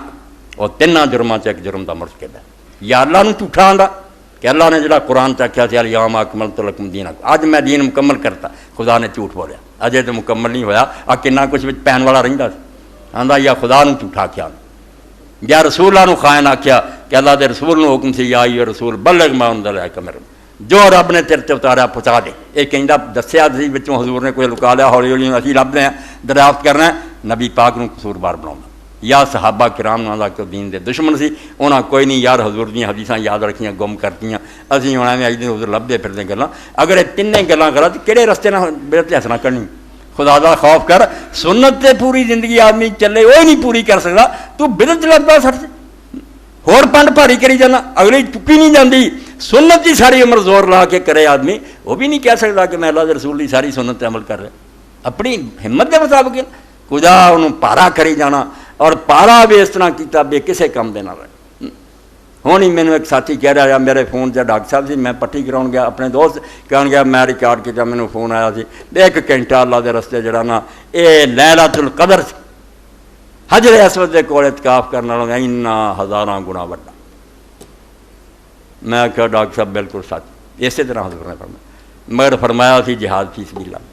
[SPEAKER 1] وہ تیناں جرماں چ ایک جرم دا مرتکب ہے یا اللہ نو جھوٹا آندا کہ اللہ نے جڑا قرآن چکیا سی الیوم اکملت لکم دینکم اج میں دین مکمل کرتا خدا نے جھوٹ بولیا اجے تو مکمل نہیں ہویا آ کنا کچھ وچ پہن والا رہندا سی آندا یا خدا نو جھوٹا آکھیا یا رسول اللہ نو خائن آکھیا کہ اللہ دے رسول نو حکم سی یا ایھا رسول بلغ ما انزل الیک من ربک جو رب نے تیرے تے اتاریا پہنچا دے یہ کہندا دسیا سی وچوں حضور نے کوئی لکا لیا ہولی ہولی اسی لبنے ہیں دریافت کرنا ہے نبی پاک نو قصوروار بناؤنا یا صحابہ کرام نال کہ دین دے دشمن سی انہاں کوئی نہیں یار حضور دیاں حدیثاں یاد رکھیاں گم کرتیاں اسی ہن ایویں اج دن حضور لبدے پھردے گلاں اگر یہ تینیں گلاں غلط کہڑے رستے نہ بدعت حسنہ کرنی خدا دا خوف کر سنت تے پوری زندگی آدمی چلے وہ نہیں پوری کر سکتا تو بدعت لگتا سر سے ہور پنڈ بھاری کری جانا اگلی چکی نہیں جاندی سنت کی ساری عمر زور لا کے کرے آدمی وہ بھی نہیں کہہ سکتا کہ میں اللہ دے رسول کی ساری سنت تے عمل کر رہا اپنی ہمت کے مطابق خدا انہوں پارا کری جانا اور پارا بھی اس طرح کیتا بے کسے کام دینا رہے ہوں ہی مینوں ایک ساتھی کہہ رہا میرے فون سے ڈاکٹر صاحب سی میں پٹی کراؤن گیا اپنے دوست کہن گیا میں ریکارڈ کیا مینوں فون آیا سی ایک گھنٹہ اللہ دے رستے جڑا نا یہ لیلۃ القدر سی حجر اسود دے کول اعتکاف کرنے والا اینا ہزاراں گنا وڈا میں کہا ڈاکٹر صاحب بالکل سچ اسی طرح حضور نے فرمایا مگر فرمایا سی جہاد فی سبیل اللہ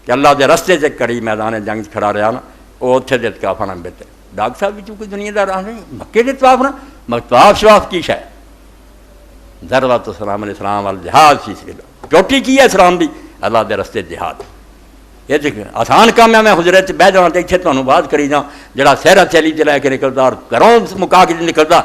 [SPEAKER 1] کہ اللہ دے رستے سے کڑی میدان جنگ کھڑا رہا نا وہ اتنے دے اعتکاف آنا بہتر ڈاکٹر صاحب بھی چونکہ دنیا دار آ نہیں مکے دے طواف نا مطواف شواف کی شاید ذروۃ السلام علیہ السلام وال جہاد فی سبیل اللہ چوٹی کی ہے اسلام دی اللہ دے رستے جہاد یہ آسان کام ہے میں حجرے چ بہ جانا تو اتنے تمہیں بات کری جا جڑا سہرا چیلی چ لے کے نکلتا اور گھروں مکا کے نکلتا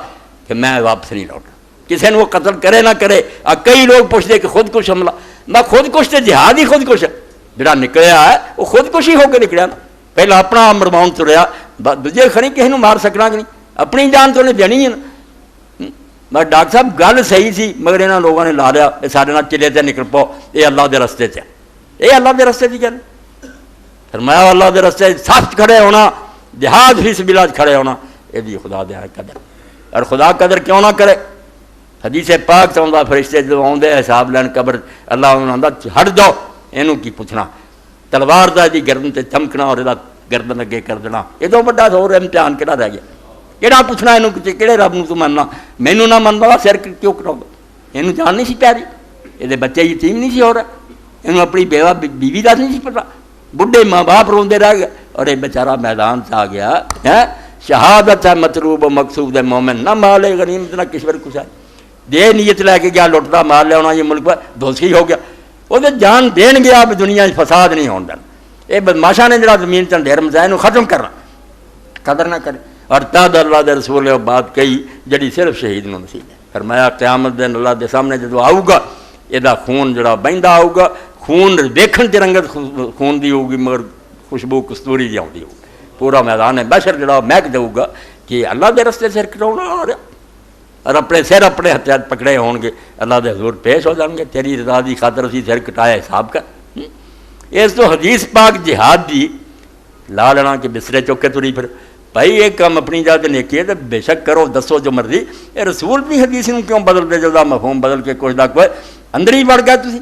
[SPEAKER 1] کہ میں واپس نہیں لوٹا کسی نے وہ قتل کرے نہ کرے کئی لوگ پوچھتے کہ خود کش حملہ میں خود کش تو جہاد ہی خود کش ہے جڑا نکلیا ہے وہ خود کش ہی ہو کے نکلیا نا پہلا اپنا مرواؤن تریا دوجے کھڑی کسی مار سکنا کہ نہیں اپنی جان تو انہیں دینی ہے نا میں ڈاکٹر صاحب گل صحیح سی مگر یہاں لوگوں نے لا لیا یہ سارے چلے تے نکل پاؤ یہ اللہ دے رستے سے یہ اللہ دے رستے کی گل فرمایا اللہ دے رستے سخت کھڑے ہونا جہاد فی سبیل اللہ کھڑے ہونا یہ بھی خدا دے قدر اور خدا قدر کیوں نہ کرے حدیث پاک تو آتا فرشتے جو آتے حساب لین قبر اللہ انہوں آتا ہٹ جاؤ اینوں کی پوچھنا تلوار دا دی گردن تے چمکنا اور یہ گردن اگے کر دینا یہ تو بڑا اور امتحان کہڑا رہ گیا کہڑا پوچھنا اینوں کہڑے رب نو تو مننا مینوں نہ مننا سر کیوں کراؤ اینوں جان نہیں سی پیاری یہ بچے یتیم نہیں سی ہو رہا اینوں اپنی بیوہ بیوی دا نہیں سی پتا بڈھے ماں باپ روندے رہ گئے اور یہ بیچارہ میدان سے آ گیا ہے شہادت ہے مطلوب و مقصود ہے مومن نہ مال غنیمت نہ کشور کسا دے نیت لے کے گیا لٹتا مال لے آنا یہ ملک پر دوسری ہو گیا وہ جان دین گیا اب دنیا فساد نہیں ہونے دینا یہ بدماشاں نے جڑا زمین چند ڈھیر مزاح ختم کرنا قدر نہ کرے اور تد اللہ دے رسول نے بات کہی جڑی صرف شہید نو نصیب ہے فرمایا قیامت دن اللہ دے سامنے جدو آؤ گا یہ خون جڑا بہندا آؤ گا خون ویکھن تے رنگت خون دی ہوگی مگر خوشبو کستوری دی آتی ہوگی پورا میدان بشر جڑا مہک دے گا کہ اللہ دے رستے سر کٹاؤنا آ رہا اور اپنے سر اپنے ہتھیار پکڑے ہون گے اللہ دے حضور پیش ہو جان گے تیری رضا دی خاطر اسی سر کٹایا حساب کر اس تو حدیث پاک جہاد دی لا لینا کہ بسرے چوک کے تری پھر بھائی یہ کام اپنی جات نیکی ہے تو بے شک کرو دسو جو مرضی یہ رسول بھی حدیث نو کیوں بدل دے جو دا مفہوم بدل کے کچھ دا کوئی اندر ہی بڑھ گیا تسی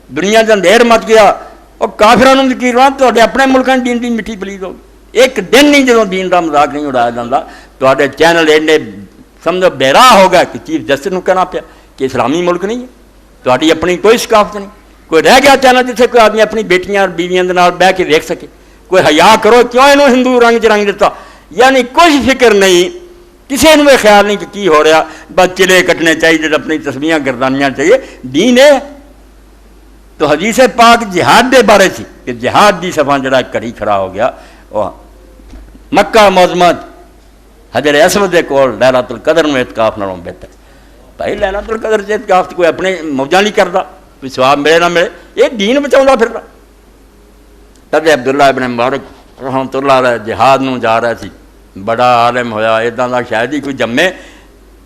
[SPEAKER 1] دنیا کے اندھیر مچ گیا اور کافرانوں کی روان تو اپنے ملکوں دین دی مٹھی پلیز ہوگی ایک دن نہیں جدوں دین دا مذاق نہیں اڑایا جاتا تو چینل ایڈے سمجھو بیراہ ہو گیا کہ چیف جسٹس نو کہنا پیا کہ اسلامی ملک نہیں ہے تاری اپنی کوئی ثقافت نہیں کوئی رہ گیا چینل جتنے کوئی آدمی اپنی بیٹیاں اور بیویاں دے نال بہ کے دیکھ سکے کوئی حیا کرو کیوں انہوں ہندو رنگ چ رنگ دیتا یعنی کوئی فکر نہیں کسی نے خیال نہیں کہ کی ہو رہا بس چلے کٹنے چاہیے اپنی تسبیحاں گردانیاں چاہیے دین ہے تو حدیث پاک جہاد دے بارے سی کہ جہاد دی صفحہ جڑا کڑی کھڑا ہو گیا وہ مکہ معظمہ حجر اسود دے کول لیلۃ القدر میں اعتکاف نالوں بہتر بھائی لیلۃ القدر سے اعتکاف کوئی اپنے موجاں نہیں کرتا کوئی ثواب ملے نہ ملے یہ دین بچاؤں پھر رہا تب عبداللہ ابن مبارک رحمۃ اللہ علیہ جہاد نو جا رہا سی بڑا عالم ہویا ادا دا شاید ہی کوئی جمے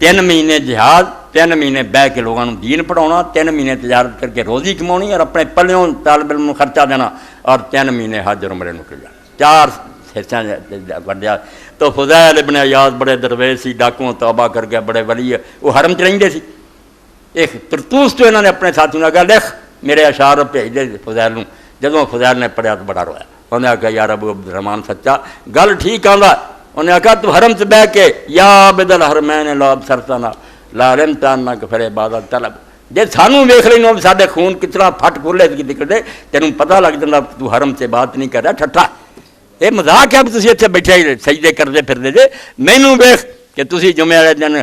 [SPEAKER 1] 3 مہینے جہاد 3 مہینے بہ کے لوگوں دین پڑھاؤنا 3 مہینے تجارت کر کے روزی کماؤنی اور اپنے پلیوں طالب علم کو خرچہ دینا اور 3 مہینے حج اور عمرے نکل جانا 4 حصہ بڑھیا تو فضیل ابن عیاض بڑے درویش سی ڈاکوں توبہ کر کے بڑے ولی وہ حرم چ رہندے سی ایک ترتوس تو انہوں نے اپنے ساتھی نے کہا لکھ میرے اشعار بھیج دے فضیل نوں جدوں فضیل نے پڑھیا تو بڑا رویا انہیں آخیا یار ابو عبد الرحمان سچا گل ٹھیک آندا انہیں آخیا تو حرم سے بہ کے یا عبد الحرمین لا ابصرتنا لا علمت انک فر عبادت طلب جے سانوں ویکھ لینو ساڈے خون کتنا پھٹ کھلے نکلدے تینوں پتہ لگ جاندا تو حرم سے بات نہیں کر رہا ٹھٹھا یہ مذاق ہے تسی اتنے بیٹھے سجدے کرتے پھرتے جے مینوں ویکھ کہ تسی جمعے والے دن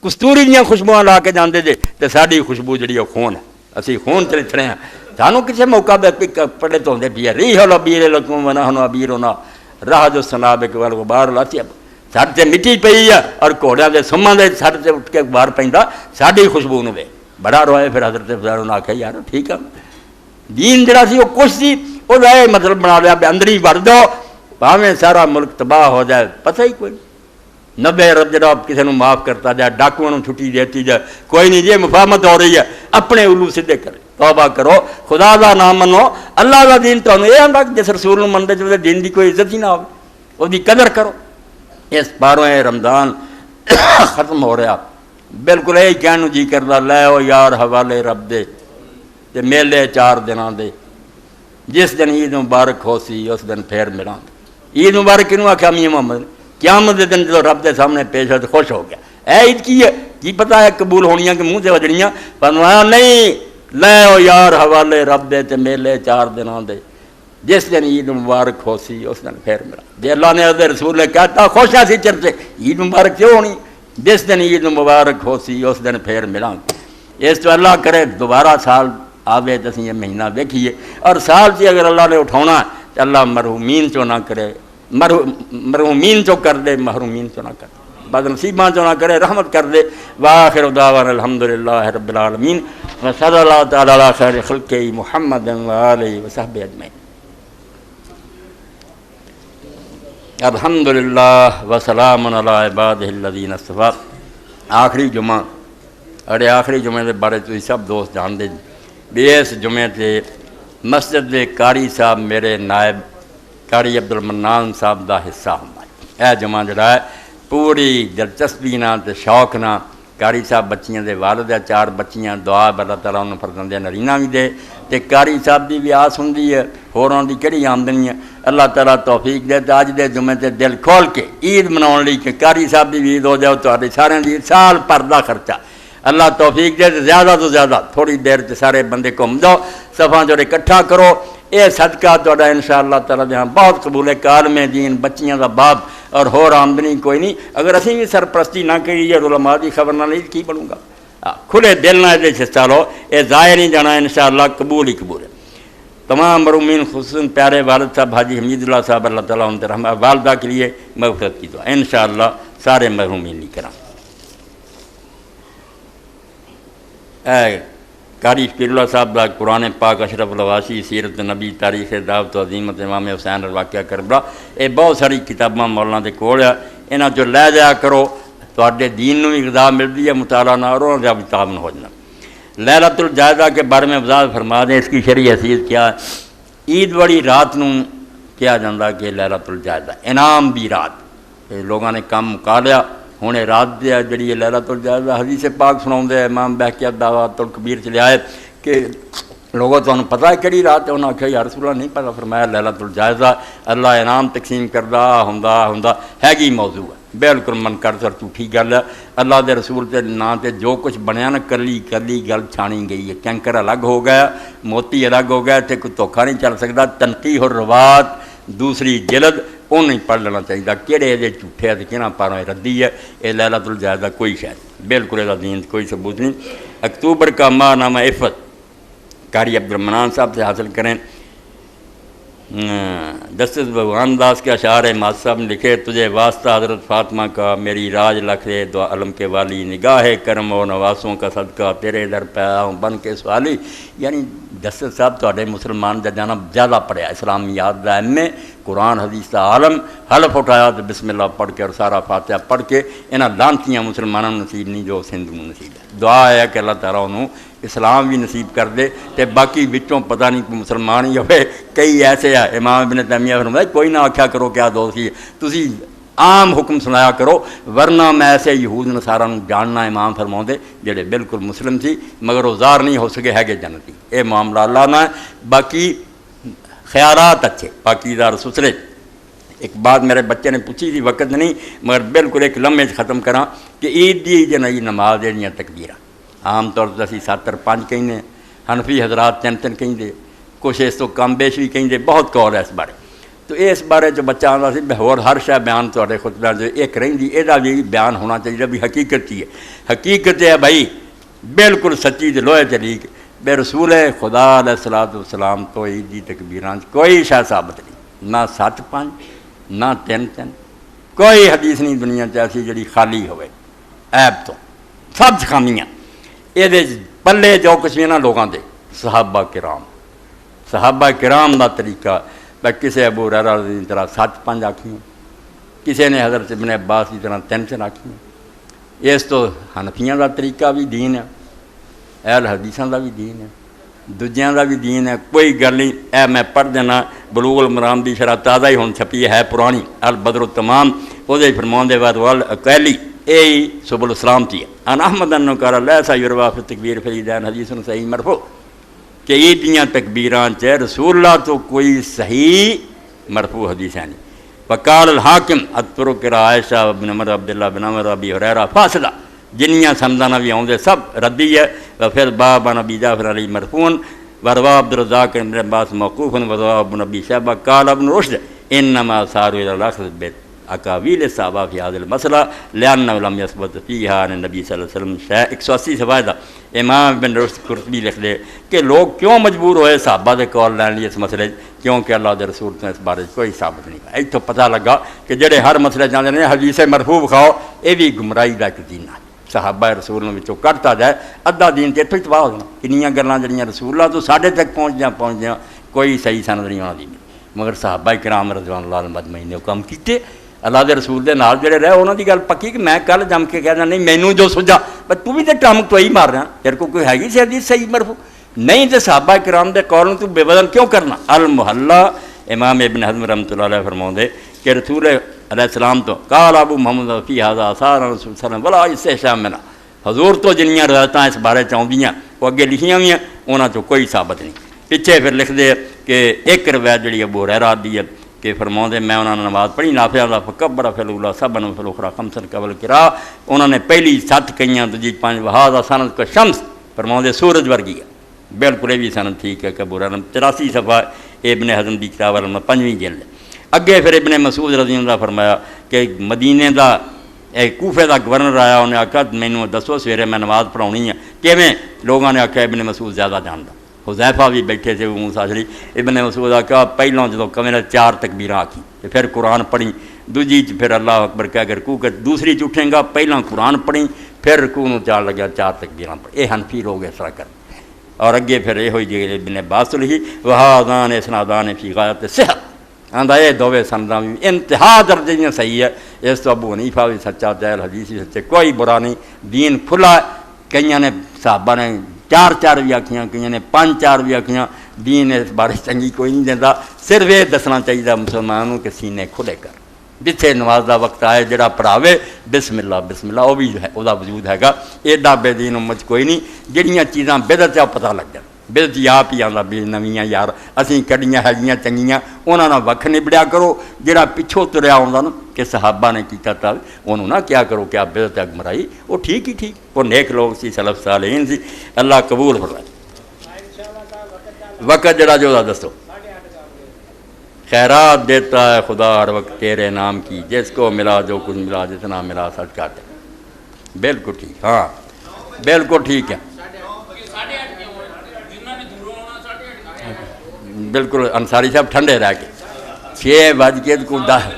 [SPEAKER 1] کستوری دیاں خوشبوئاں لا کے جاندے جے تے ساڈی خوشبو جڑی خون ہے اسی خون چ لتھڑے ہیں سانوں کسی موقع پڑے تو ہوندے پیا ریح الابیر لکم ونحن ابیرنا راہ جو سنابک والغبار لاتی ساڈے تے مٹی پئی ہے اور گھوڑیاں دے سماں دے ساڈے تے اٹھ کے غبار پیندا ساڈی خوشبو نوں ویکھ بڑا روئے پھر حضرت فضیل نے آکھیا یار ٹھیک ہے دین جڑا سی وہ کچھ سی وہ مطلب بنا لیا اندر ہی وڑ جاؤ بھاویں سارا ملک تباہ ہو جائے پتہ ہی کوئی 90 ارب جڑا کسی نے معاف کرتا جائے ڈاکوؤں کو چھٹی دیتی جائے کوئی نہیں جی مفاہمت ہو رہی ہے اپنے الو سیدھے کرے توبہ کرو خدا دا نام منو اللہ دا دین تو یہ آتا کہ جس رسول منتے جو دین دی کوئی عزت ہی نہ ہو وہ دی قدر کرو اس 12 رمضان ختم ہو رہا بالکل یہی کہنے جی کرتا لے او یار حوالے رب دے تے میلے 4 دنوں دے جس دن عید مبارک ہو سی اس دن پھر ملان عید مبارک کنوں آخیا میاں محمد قیامت دے دن جو رب دے سامنے پیش ہے تو خوش ہو گیا اے عید کی ہے کی پتہ ہے قبول ہونیاں کہ منہ سے وجڑیاں فرمایا نہیں لے او یار حوالے رب دے تے میلے 4 دنوں دے جس دن عید مبارک ہو سی اس دن پھر ملا جی اللہ نے ادھر رسول نے کہتا خوش ہے سی چرچے عید مبارک کیوں ہونی جس دن عید مبارک ہو سی اس دن پھر ملان اس تو اللہ کرے دوبارہ سال آوے تو اسی یہ مہینہ دیکھیے اور سال سے اگر اللہ نے اٹھانا تو اللہ مرحومین چو نہ کرے مرحومین چو کر دے محرومین چو نہ کر دے بد نصیباں چو نہ کرے رحمت کر دے وآخر دعوانا الحمدللہ رب العالمین وصلی اللہ تعالی علی خیر خلقہ محمد وآلہ وصحبہ اجمعین الحمدللہ وسلام علی عبادہ الذین اصطفیٰ آخری جمعہ اڑے آخری جمعے دے بارے تو سب دوست جان دے بھی اس جمعے تے مسجد دے قاری صاحب میرے نائب قاری عبد المنان صاحب دا حصہ ہوں اے جمعہ جڑا ہے پوری دلچسپی نال تے شوق نال قاری صاحب بچیاں دے والد ہے، 4 بچیاں، دعا اللہ تعالیٰ انہوں فرزند نرینہ بھی دے تے قاری صاحب دی بھی آس ہوندی ہے ہوراں دی کہڑی آمدنی ہے، اللہ تعالیٰ توفیق دے تے اج دے جمعے تے دل کھول کے عید مناؤن لئی کہ قاری صاحب دی بھی عید ہو جائے تہاڈے سارے دی سال پر دا خرچہ اللہ توفیق دے تے زیادہ تو زیادہ تھوڑی دیر تے سارے بندے گھوم جاؤ صفاں جو اکٹھا کرو، اے صدقہ تہاڈا انشاءاللہ تعالیٰ دے ہاں بہت قبول ہے۔ عالم دین بچیاں دا باپ اور ہور آمدنی کوئی نہیں، اگر اسی بھی سرپرستی نہ کریے علماء دی خبر نہ لئی کی بنوں گا؟ کھلے دل نہ یہ چالو، یہ ضائع نہیں جانا، انشاءاللہ قبول ہی قبول ہے۔ تمام مرحومین خصوصاً پیارے والد صاحب حاجی حمید اللہ صاحب اللہ تعالیٰ ان رحمہ، والدہ کے لیے مغفرت کی دعا انشاءاللہ سارے مرحومین نہیں کرا۔ قاری شبیر اللہ صاحب دا قرآن پاک اشرف الواسی سیرت نبی تاریخ دعوت و عظیمت امام حسین الواقعہ کربلا، یہ بہت ساری کتاباں مولانا دے کول ہے، انہاں جو لے جایا کرو تواڈے دین نو بھی غذا ملتی ہے، مطالعہ نہ اور کا بھی تعاون ہو جانا۔ لیلۃ الجائزہ کے بارے میں وضاحت فرما دیں، اس کی شرعی حیثیت کیا ہے؟ عید والی رات نو کیا جاندہ کہ لیلۃ الجائزہ انعام دی رات، لوگوں نے کام مکا لیا ہوں رات دے جڑی لیلۃ الجائزہ حدیث پاک سناؤندے امام بہقیت دعوات الکبیر چلے آئے کہ لوگوں تمہیں پتہ ہے کہڑی رات ہے؟ انہوں نے آخیا یا رسول اللہ نہیں پتہ، فرمایا لیلۃ الجائزہ اللہ انعام تقسیم کردہ ہوندا ہے گی موضوع ہے، بالکل من کر سر جھوٹھی گل ہے۔ اللہ دے رسول کے نام تے جو کچھ بنیا نا کلی گل چھانی گئی ہے، کنکر الگ ہو گیا، موتی الگ ہو گیا، تے کوئی دھوکھا نہیں چل سکتا۔ تنقیح الروات دوسری جلد وہ نہیں پڑھ لینا چاہیے، کہڑے یہ جھوٹے ہے کہنا پاروں ردی ہے، یہ لیلۃ الجائزہ کوئی شاید بالکل یہ دین کوئی ثبوت نہیں۔ اکتوبر کا ماہ نامہ عفت قاری عبد الرحمن صاحب سے حاصل کریں۔ جسٹس بھگوان داس کے اشعار ماس صاحب نے لکھے، تجھے واسطہ حضرت فاطمہ کا میری راج لکھے دو علم کے والی، نگاہ کرم و نواسوں کا صدقہ تیرے در پہ آؤں بن کے سوالی۔ یعنی جسٹس صاحب تھوڑے مسلمان دا جانا زیادہ پڑھیا، اسلامیات دا ایم اے، قرآن حدیث دا عالم، حلف اٹھایا تو بسم اللہ پڑھ کے اور سارا فاتحہ پڑھ کے انہاں لانتیاں مسلمانوں نصیب نہیں جو سندھ میں نصیب ہے۔ دعا ہے کہ اللہ تعالیٰ انہوں اسلام بھی نصیب کر دے تے باقی بچوں پتہ نہیں کوئی مسلمان ہی ہوئے، کئی ایسے ہیں امام ابن تیمیہ فرمایا کوئی نہ آکھیا کرو کیا دوستی ہے، تسی عام حکم سنایا کرو، ورنہ میں ایسے یہود نصاراں نوں جاننا امام فرماؤندے جڑے بالکل مسلم سی مگر وہ زار نہیں ہو سکے ہے کہ جنتی، اے معاملہ اللہ نہ ہے۔ باقی خیالات اچھے پاکیزہ ستھرے۔ ایک بات میرے بچے نے پوچھی تھی، وقت نہیں مگر بالکل ایک لمحے ختم کراں کہ عید دی جنہی نماز جڑیاں تکبیراں عام طور پر اسی 7 اور 5 کہیں، حنفی حضرات 3 کہیں، کچھ اس تو کم بیش بھی کہیں، بہت قول ہے اس بارے۔ تو اس بارے جو بچہ آتا سی اور ہر شے بیان تھوڑے خطبہ جو ایک رہی یہ بھی بیان ہونا چاہیے بھی حقیقت ہی ہے، حقیقت ہے بھائی بالکل سچی تے لوہے چلی بے رسول خدا علیہ الصلوۃ والسلام تو عید دی تکبیران کوئی شے ثابت نہیں، نہ 7 5 نہ 3 کوئی حدیث نہیں دنیا ایسی جڑی خالی ہوئے عیب تو، سب خامیاں۔ یہ پلے جو کچھ بھی نا لوگوں دے صحابہ کرام دا طریقہ، کسی ابو ہریرہ کی طرح 7 5 آکھیاں، کسی نے حضرت ابن عباس کی طرح 3 آکھیاں۔ اس تو حنفیاں دا طریقہ بھی دین ہے، اہل حدیثاں دا بھی دین ہے، دوجیاں دا بھی دین ہے، کوئی گل نہیں۔ اے میں پڑھ دینا بلوغ المرام دی شرح تازہ ہی ہون چھپی ہے پرانی، البدر التمام وہ فرماؤں دے بعد والاقیلی اے سبل السلام تھی ان احمد انہوں کہا لیسا یروا فی تکبیر فریدین حدیث صحیح مرفوع کہ یہ دیاں تکبیران چاہے رسول اللہ تو کوئی صحیح مرفوع حدیث ہے نہیں۔ وقال الحاکم اترک عائشہ بن عمر عبداللہ بن عمر ابی ہریرہ فاصلہ جنیاں سمدانہ بھی آؤں دے سب ردی ہے۔ وفر باب نبی جعفر علی مرفون وروا عبد الرزاق ابن عباس موقوف وروا ابن نبی شہبہ قال ابن رشد انما ساروا الى الاخذ بالاقاویل الصحابہ فی هذا المسئلہ لانه لم يثبت فیہا عن النبی صلی اللہ علیہ وسلم شیء۔ 180 صفحہ امام ابن رشد قرطبی لکھ دے کہ لوگ کیوں مجبور ہوئے صحابہ دے قول لین لیے اس مسئلے، کیونکہ اللہ دے رسول نے اس بارے کوئی ثابت نہیں کہا۔ ایک تو پتہ لگا کہ جڑے ہر مسئلے جاندے نے حدیث مرفوع کھاؤ یہ بھی گمراہی دا ایک دین ہے، صحابہ رسول وچوں کٹتا جائے ادھا دین تے اتوں تباہ ہو جانا۔ کنیاں گلاں جڑیاں رسول اللہ تو ساڈے تک پہنچ جاں کوئی صحیح سند نہیں ہونا دی، مگر صحابہ کرام رضوان اللہ علیہم اجمعین نے کام کیتے۔ اللہ دے رسول دے نال جڑے رہے انہاں دی گل پکی کہ میں کل جم کے کہنا نہیں مینوں جو سجا پر تو بھی تے ٹم تو ہی مار رہا، تیرے کو کوئی ہے سی حدیث صحیح مرفوع نہیں تے صحابہ کرام دے قول تو بے بدل کیوں کرنا۔ المحلہ امام ابن حزم رحمۃ اللہ علیہ فرماؤندے کہ رسول علیہ السلام تو قال ابو محمد فی ھذا آثار رسول صلی اللہ علیہ وسلم ولا استحشاء منہ حضور تو جنیاں روایت اس بارے چاہدیاں وہ اگے لکھیاں ہوئی ہیں انہاں چوں کوئی ثابت نہیں. پیچھے پھر لکھ دے کہ ایک روایت جڑی ابو ہریرہ دی ہے کہ فرماؤندے میں انہاں نے نماز پڑھی نافع دا فکبر فی الاولی سبن فی الاخری خمسن قبل قراء انہوں نے پہلی 7 کئیاں دوجی 5 وہذا سند کا شمس فرماؤندے سورج ورگی ہے. بالکل یہ بھی سند ٹھیک ہے کہ ابو ہریرہ 83 صفحہ ابن حزم دی کتاب میں 5ویں جلد. اگے پھر ابن مسعود رضی اللہ عنہ فرمایا کہ مدینے دا کوفے دا گورنر آیا انہیں آکھا مینوں دسو سویرے میں نماز پڑھاونی ہے کیویں؟ لوگوں نے آکھا ابن مسعود زیادہ جاندا. حذیفہ بھی بیٹھے تھے وہ مساجری. ابن مسعود آکھا پہلوں جدوں کمرے 4 تکبیراں آکھی تے پھر قرآن پڑھی دوجی پھر اللہ اکبر کہہ کے رکوع کر دوسری اٹھیں گا پہلاں قرآن پڑھی پھر رکوع نوں چال لگیا 4 تکبیراں پڑھی. یہ حنفی لوگ اس طرح کرتے. اور اگے پھر یہ ہوئی جی ابن عباس لکھی وہذان اسنادان فی غایت صحت آندا یہ دوویں سنداں بھی انتہا درجے دیاں صحیح ہے. اس تو ابو حنیفہ بھی سچا جہل حدیث بھی سچے کوئی برا نہیں. دین کھلا ہے. کئیاں نے صحابہ نے 4 بھی آکھیاں کئیاں نے 5 بھی آکھیاں. دین اس بارے چنگی کوئی نہیں دینا. صرف یہ دسنا چاہیے مسلمانوں کہ سینے کھلے کر جتھے نماز دا وقت آئے جڑا پڑھاوے بسم اللہ وہ بھی ہے وہ وجود ہے گا. ایڈا بے دین امت کوئی نہیں. جڑیاں چیزاں بدعت پتہ لگ جان بدعت آپ ہی آندا بھی نویاں یار اسی کڑیاں ہے چنگیاں انہاں نال وکھ نبڑیا کرو. جڑا پچھوں تریا آوندا نا کہ صحابہ نے کیتا تھا انہوں نہ کیا کرو کہ آپ بدعت گمراہی وہ ٹھیک ہی ٹھیک وہ نیک لوگ سی سلف صالحین سی. اللہ قبول فرمائے. وقت جڑا جو دسو خیرات دیتا ہے خدا ہر وقت تیرے نام کی جس کو ملا جو کچھ ملا جتنا ملا سچ کہتے. بالکل ٹھیک. ہاں بالکل ٹھیک ہے. بالکل انصاری صاحب ٹھنڈے رہ کے 6:10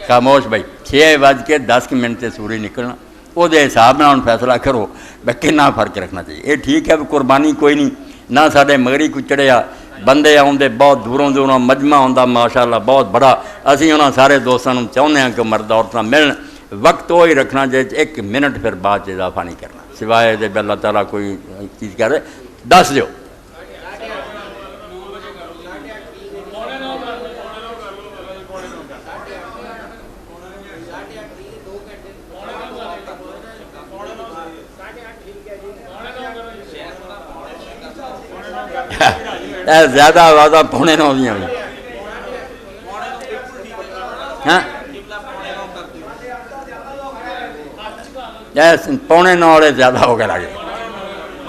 [SPEAKER 1] خاموش بھائی 6:10 سے سورج نکلنا وہ دے حساب نہ فیصلہ کرو بھائی کتنا فرق رکھنا چاہیے. یہ ٹھیک ہے قربانی کوئی نہیں نہ سارے مغری کو چڑھیا بندے آتے بہت دوروں مجمع آتا ماشاء اللہ بہت بڑا. اسی انہوں سارے دوستوں چاہتے ہیں کہ مرد عورتیں ملن. وقت وہی رکھنا چاہیے 1 منٹ پھر بعد اضافہ نہیں کرنا سوائے دے اللہ تعالیٰ کوئی چیز کرے دس دیو. زیادہ آوازاں 8:45 دیا ہاں 8:45 والے زیادہ ہو گئے لگے.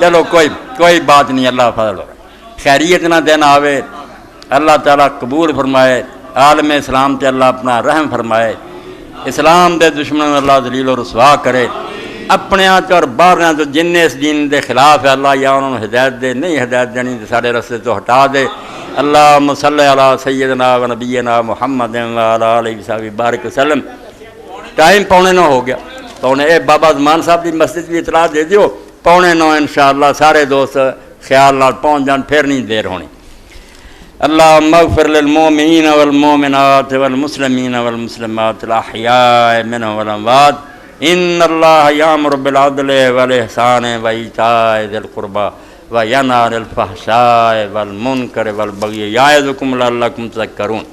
[SPEAKER 1] چلو کوئی بات نہیں. اللہ فضل ہو خیریت نہ دینا آوے اللہ تعالیٰ قبول فرمائے. عالم اسلام تے اللہ اپنا رحم فرمائے. اسلام دے دشمنوں اللہ ذلیل و رسوا کرے. اپنے آج اور باہر تو جن اس دین دے خلاف ہے اللہ یا انہوں نے ہدایت دے نہیں ہدایت دینی تو سارے رستے تو ہٹا دے. اللہم صلی علی سیدنا و نبینا محمد و علی آلہ وصحبہ بارک وسلم. ٹائم 8:45 ہو گیا. اے بابا زمان صاحب دی مسجد بھی اطلاع دے دیو 8:45 انشاءاللہ سارے دوست خیال نال پہنچ جان پھر نہیں دیر ہونی. اللہم اغفر للمومنین والمومنات والمسلمین والمسلمات الاحیاء منهم والاموات. ان اللہ یامر بالعدل والاحسان وایتاء ذی القربی وینہی عن الفحشاء والمنکر والبغی یعظکم لعلکم تذکرون.